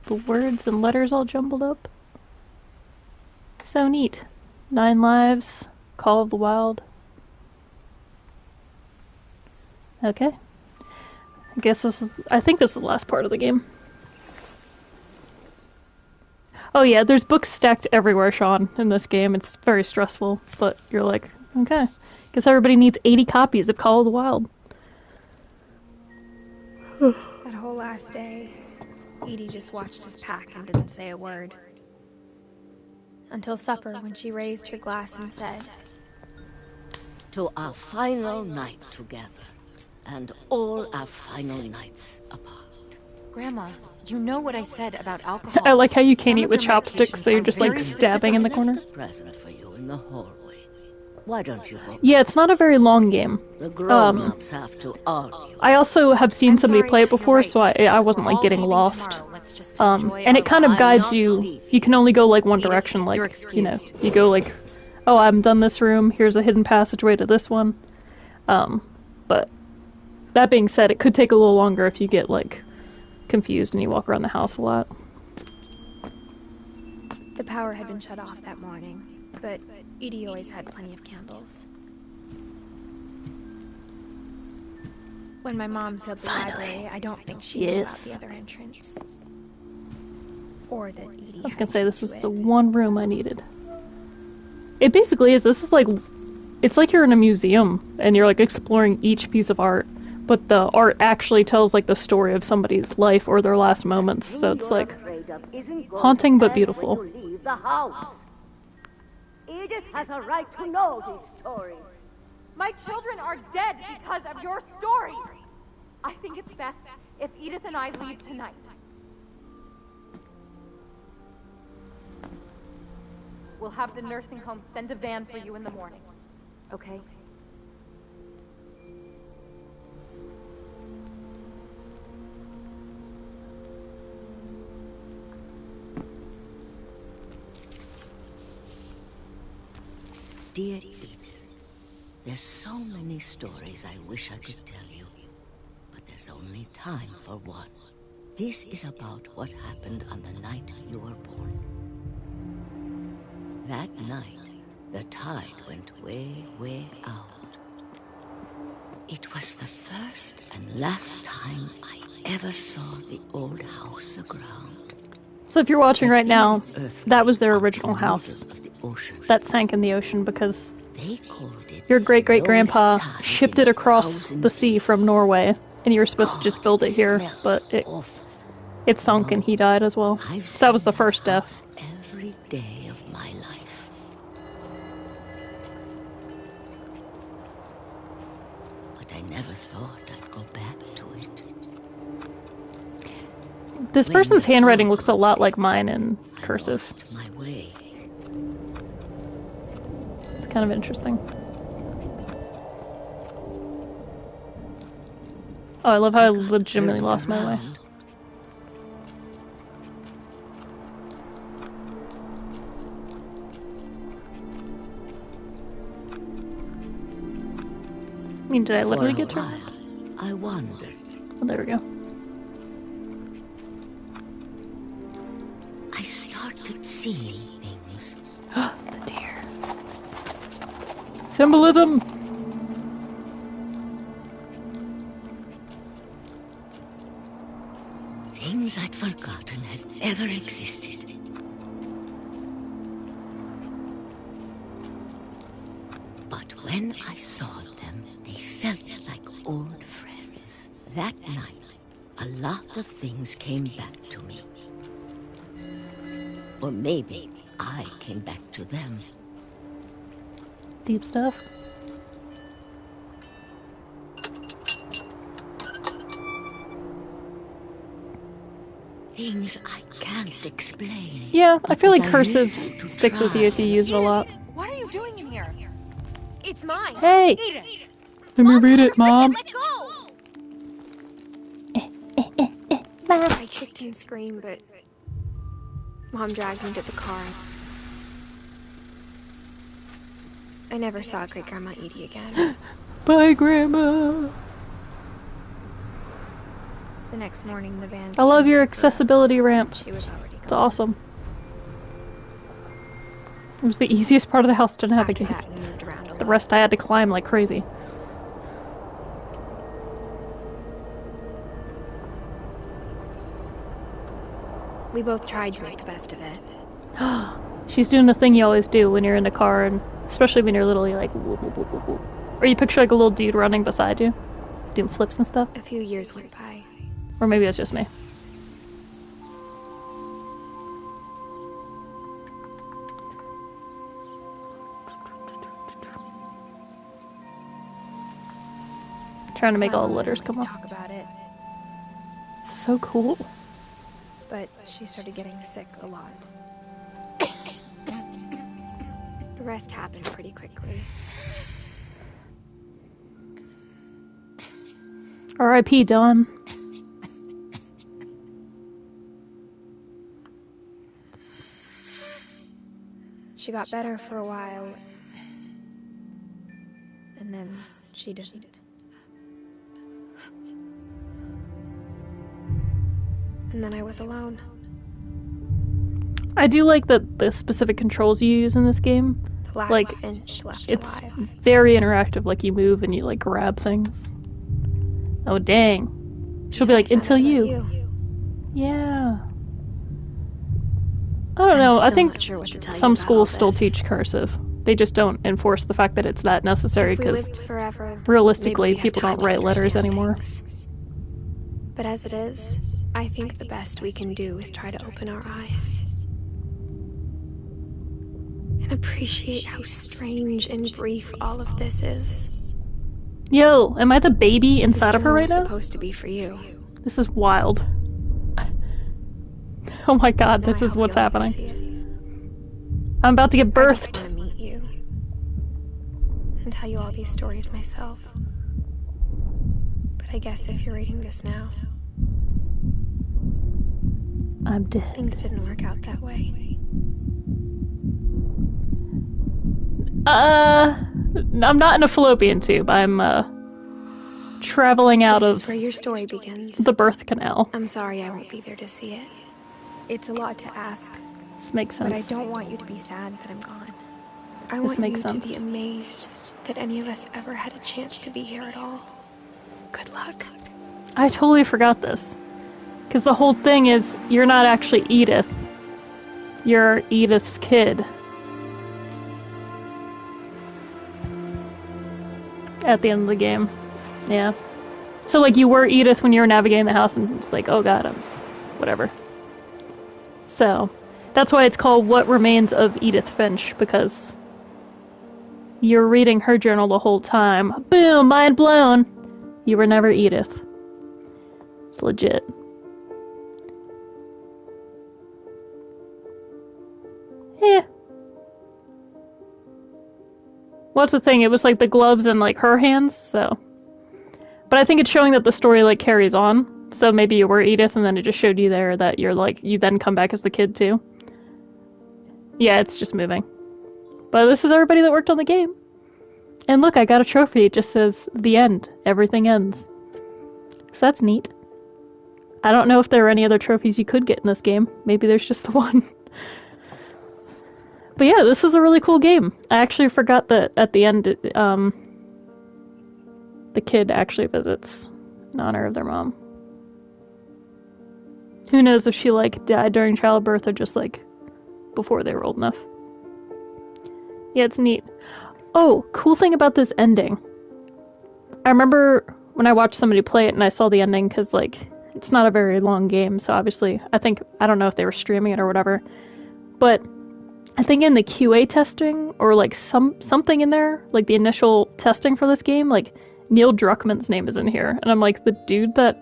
the words and letters all jumbled up. So neat. 9 lives, Call of the Wild. Okay. I think this is the last part of the game. Oh yeah, there's books stacked everywhere, Sean, in this game. It's very stressful, but you're like, okay. Guess everybody needs 80 copies of Call of the Wild. That whole last day, Edie just watched us pack and didn't say a word. Until supper, when she raised her glass and said, "To our final night together, and all our final nights apart." Grandma, you know what I said about alcohol. I like how you can't eat with chopsticks, so you're just like stabbing in the corner. Present for you in the hallway. Why don't you go? Yeah, it's not a very long game. The grown-ups have to argue. I also have seen somebody play it before, so I wasn't like getting lost. And it kind of guides you. You can only go like one direction, like, you know, you go like, oh, I'm done this room, here's a hidden passageway to this one. But that being said, it could take a little longer if you get like confused and you walk around the house a lot. the power had been shut off that morning, but Edie always had plenty of candles. When my mom said the library, I don't think she knew about the other entrance. Or that Edie I was gonna say, this is the one room I needed. It basically is. This is like, it's like you're in a museum and you're like exploring each piece of art, but the art actually tells like the story of somebody's life or their last moments. So it's like haunting but beautiful. The house. Edith has a right to know these stories. My children are dead because of your stories. I think it's best if Edith and I leave tonight. We'll have the nursing home send a van for you in the morning, okay? Dear Edith, there's so many stories I wish I could tell you, but there's only time for one. This is about what happened on the night you were born. That night, the tide went way, way out. It was the first and last time I ever saw the old house aground. So if you're watching right now, that was their original house that sank in the ocean because your great-great-grandpa shipped it across the sea from Norway, and you were supposed to just build it here, but it sunk and he died as well. So that was the first death. Every day of my life. But I never thought I'd go back to it. This person's handwriting looks a lot like mine in cursive. My way. It's kind of interesting. Oh, I love how I legitimately lost my way. I mean, did I literally get to it? I wondered. Oh, there we go. I started seeing things. The deer. Symbolism! Things I'd forgotten had ever existed. But when I saw them, they felt like old friends. That night, a lot of things came back to me. Or maybe I came back to them. Deep stuff. Things I can't explain. Yeah, I feel like cursive sticks with you if you use it a lot. What are you doing in here? It's mine. Hey! Edith. Let me read it, Mom. Let go! I kicked and screamed, but Mom dragged me to the car. I never saw Great-Grandma Edie again. Bye, Grandma. The next morning, the van. I love your accessibility ramp. She was already gone. It's awesome. It was the easiest part of the house to navigate. After that, we moved around a lot. The rest I had to climb like crazy. We both tried to make the best of it. She's doing the thing you always do when you're in the car, and especially when you're little, you're like whoop, whoop, whoop, whoop, whoop. Or you picture like a little dude running beside you, doing flips and stuff. A few years went by. Or maybe it's just me. Trying to make all the letters come up. Talk about it. So cool. But she started getting sick a lot. The rest happened pretty quickly. R.I.P. Dawn. She got better for a while, and then she didn't. And then I was alone. I do like the specific controls you use in this game. The last like, Finch left it's alive. very interactive, like you move and you like grab things. Oh dang. She'll be like, until you. Yeah. I don't know, I think not sure what to tell you some about schools all still this. teach cursive. They just don't enforce the fact that it's that necessary If we because lived forever, realistically maybe we'd have people time don't to write letters understand anymore. things. But as it is, I think the best we can do is try to open our eyes. And appreciate how strange and brief all of this is. Yo, am I the baby inside of her right was now? Supposed to be for you. This is wild. Oh my god, this is what's happening. I'm about to get I just birthed. want to meet you and tell you all these stories myself. But I guess if you're reading this now, I'm dead. things didn't work out that way. I'm not in a fallopian tube. I'm traveling out This of is where your story begins. the birth canal. I'm sorry I won't be there to see it. It's a lot to ask. This makes But I sense. don't want you to be sad that I'm gone. I This want makes you sense. to be amazed that any of us ever had a chance to be here at all. Good luck. I totally forgot this. Because the whole thing is, you're not actually Edith. You're Edith's kid. At the end of the game. Yeah. So, like, you were Edith when you were navigating the house, and it's like, oh god, I'm... whatever. So, that's why it's called What Remains of Edith Finch, because you're reading her journal the whole time. Boom! Mind blown! You were never Edith. It's legit. Eh. What's the thing? It was like the gloves and like her hands, so. But I think it's showing that the story like carries on. So maybe you were Edith and then it just showed you there that you're like, you then come back as the kid too. Yeah, it's just moving. But this is everybody that worked on the game. And look, I got a trophy. It just says, the end. Everything ends. So that's neat. I don't know if there are any other trophies you could get in this game. Maybe there's just the one. But yeah, this is a really cool game. I actually forgot that at the end, the kid actually visits in honor of their mom. Who knows if she, like, died during childbirth or just, like, before they were old enough. Yeah, it's neat. Oh, cool thing about this ending. I remember when I watched somebody play it and I saw the ending because, like, it's not a very long game, so obviously, I don't know if they were streaming it or whatever, but I think in the QA testing, or, like, something in there, like, the initial testing for this game, like, Neil Druckmann's name is in here, and I'm like, the dude that,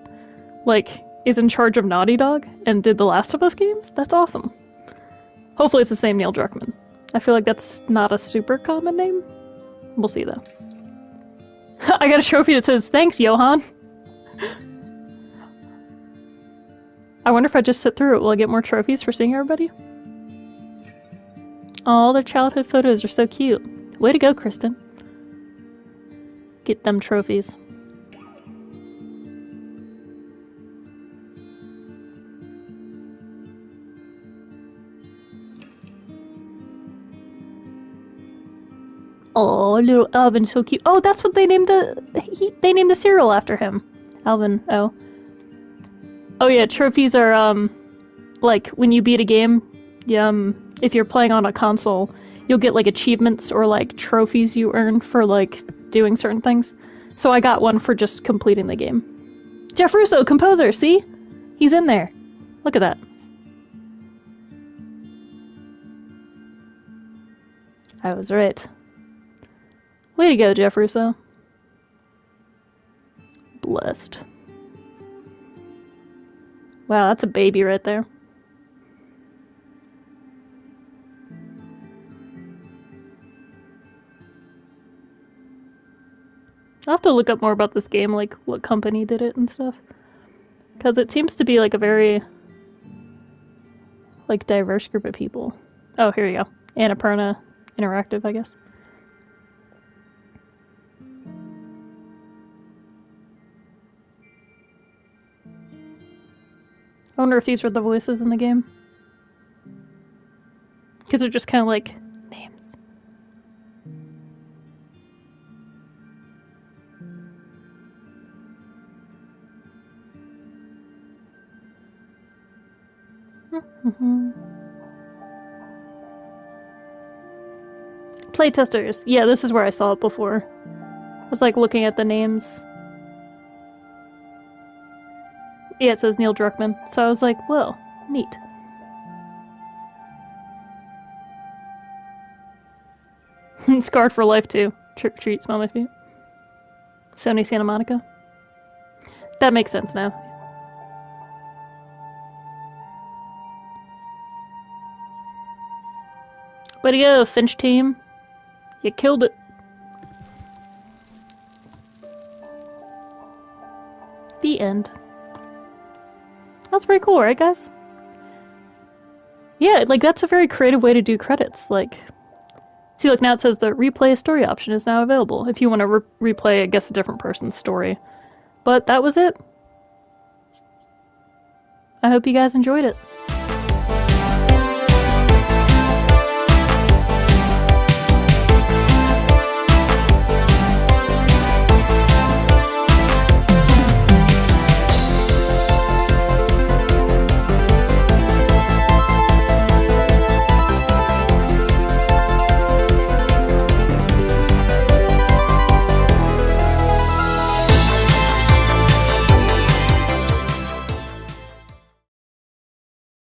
like, is in charge of Naughty Dog and did the Last of Us games? That's awesome. Hopefully it's the same Neil Druckmann. I feel like that's not a super common name. We'll see, though. I got a trophy that says, thanks, Johan! I wonder if I just sit through it, will I get more trophies for seeing everybody? All their childhood photos are so cute. Way to go, Kristen. Get them trophies. Oh, little Alvin's so cute. Oh, that's what they named they named the cereal after him. Alvin. Oh. Oh yeah, trophies are like when you beat a game. If you're playing on a console, you'll get like achievements or like trophies you earn for like doing certain things. So I got one for just completing the game. Jeff Russo, composer. See, he's in there. Look at that. I was right. Way to go, Jeff Russo. Blessed. Wow, that's a baby right there. I'll have to look up more about this game, like what company did it and stuff. Because it seems to be like a very like diverse group of people. Oh, here you go. Annapurna Interactive, I guess. I wonder if these were the voices in the game. Because they're just kind of like names. Playtesters. Yeah, this is where I saw it before. I was like looking at the names. Yeah, it says Neil Druckmann. So I was like, whoa, neat. Scarred for life too. Trick or treat, smell my feet. Sony Santa Monica. That makes sense now. Way to go, Finch team. You killed it. The end. That's pretty cool, right, guys? Yeah, like, that's a very creative way to do credits. Like, see, like, now it says the replay a story option is now available if you want to replay, I guess, a different person's story. But that was it. I hope you guys enjoyed it.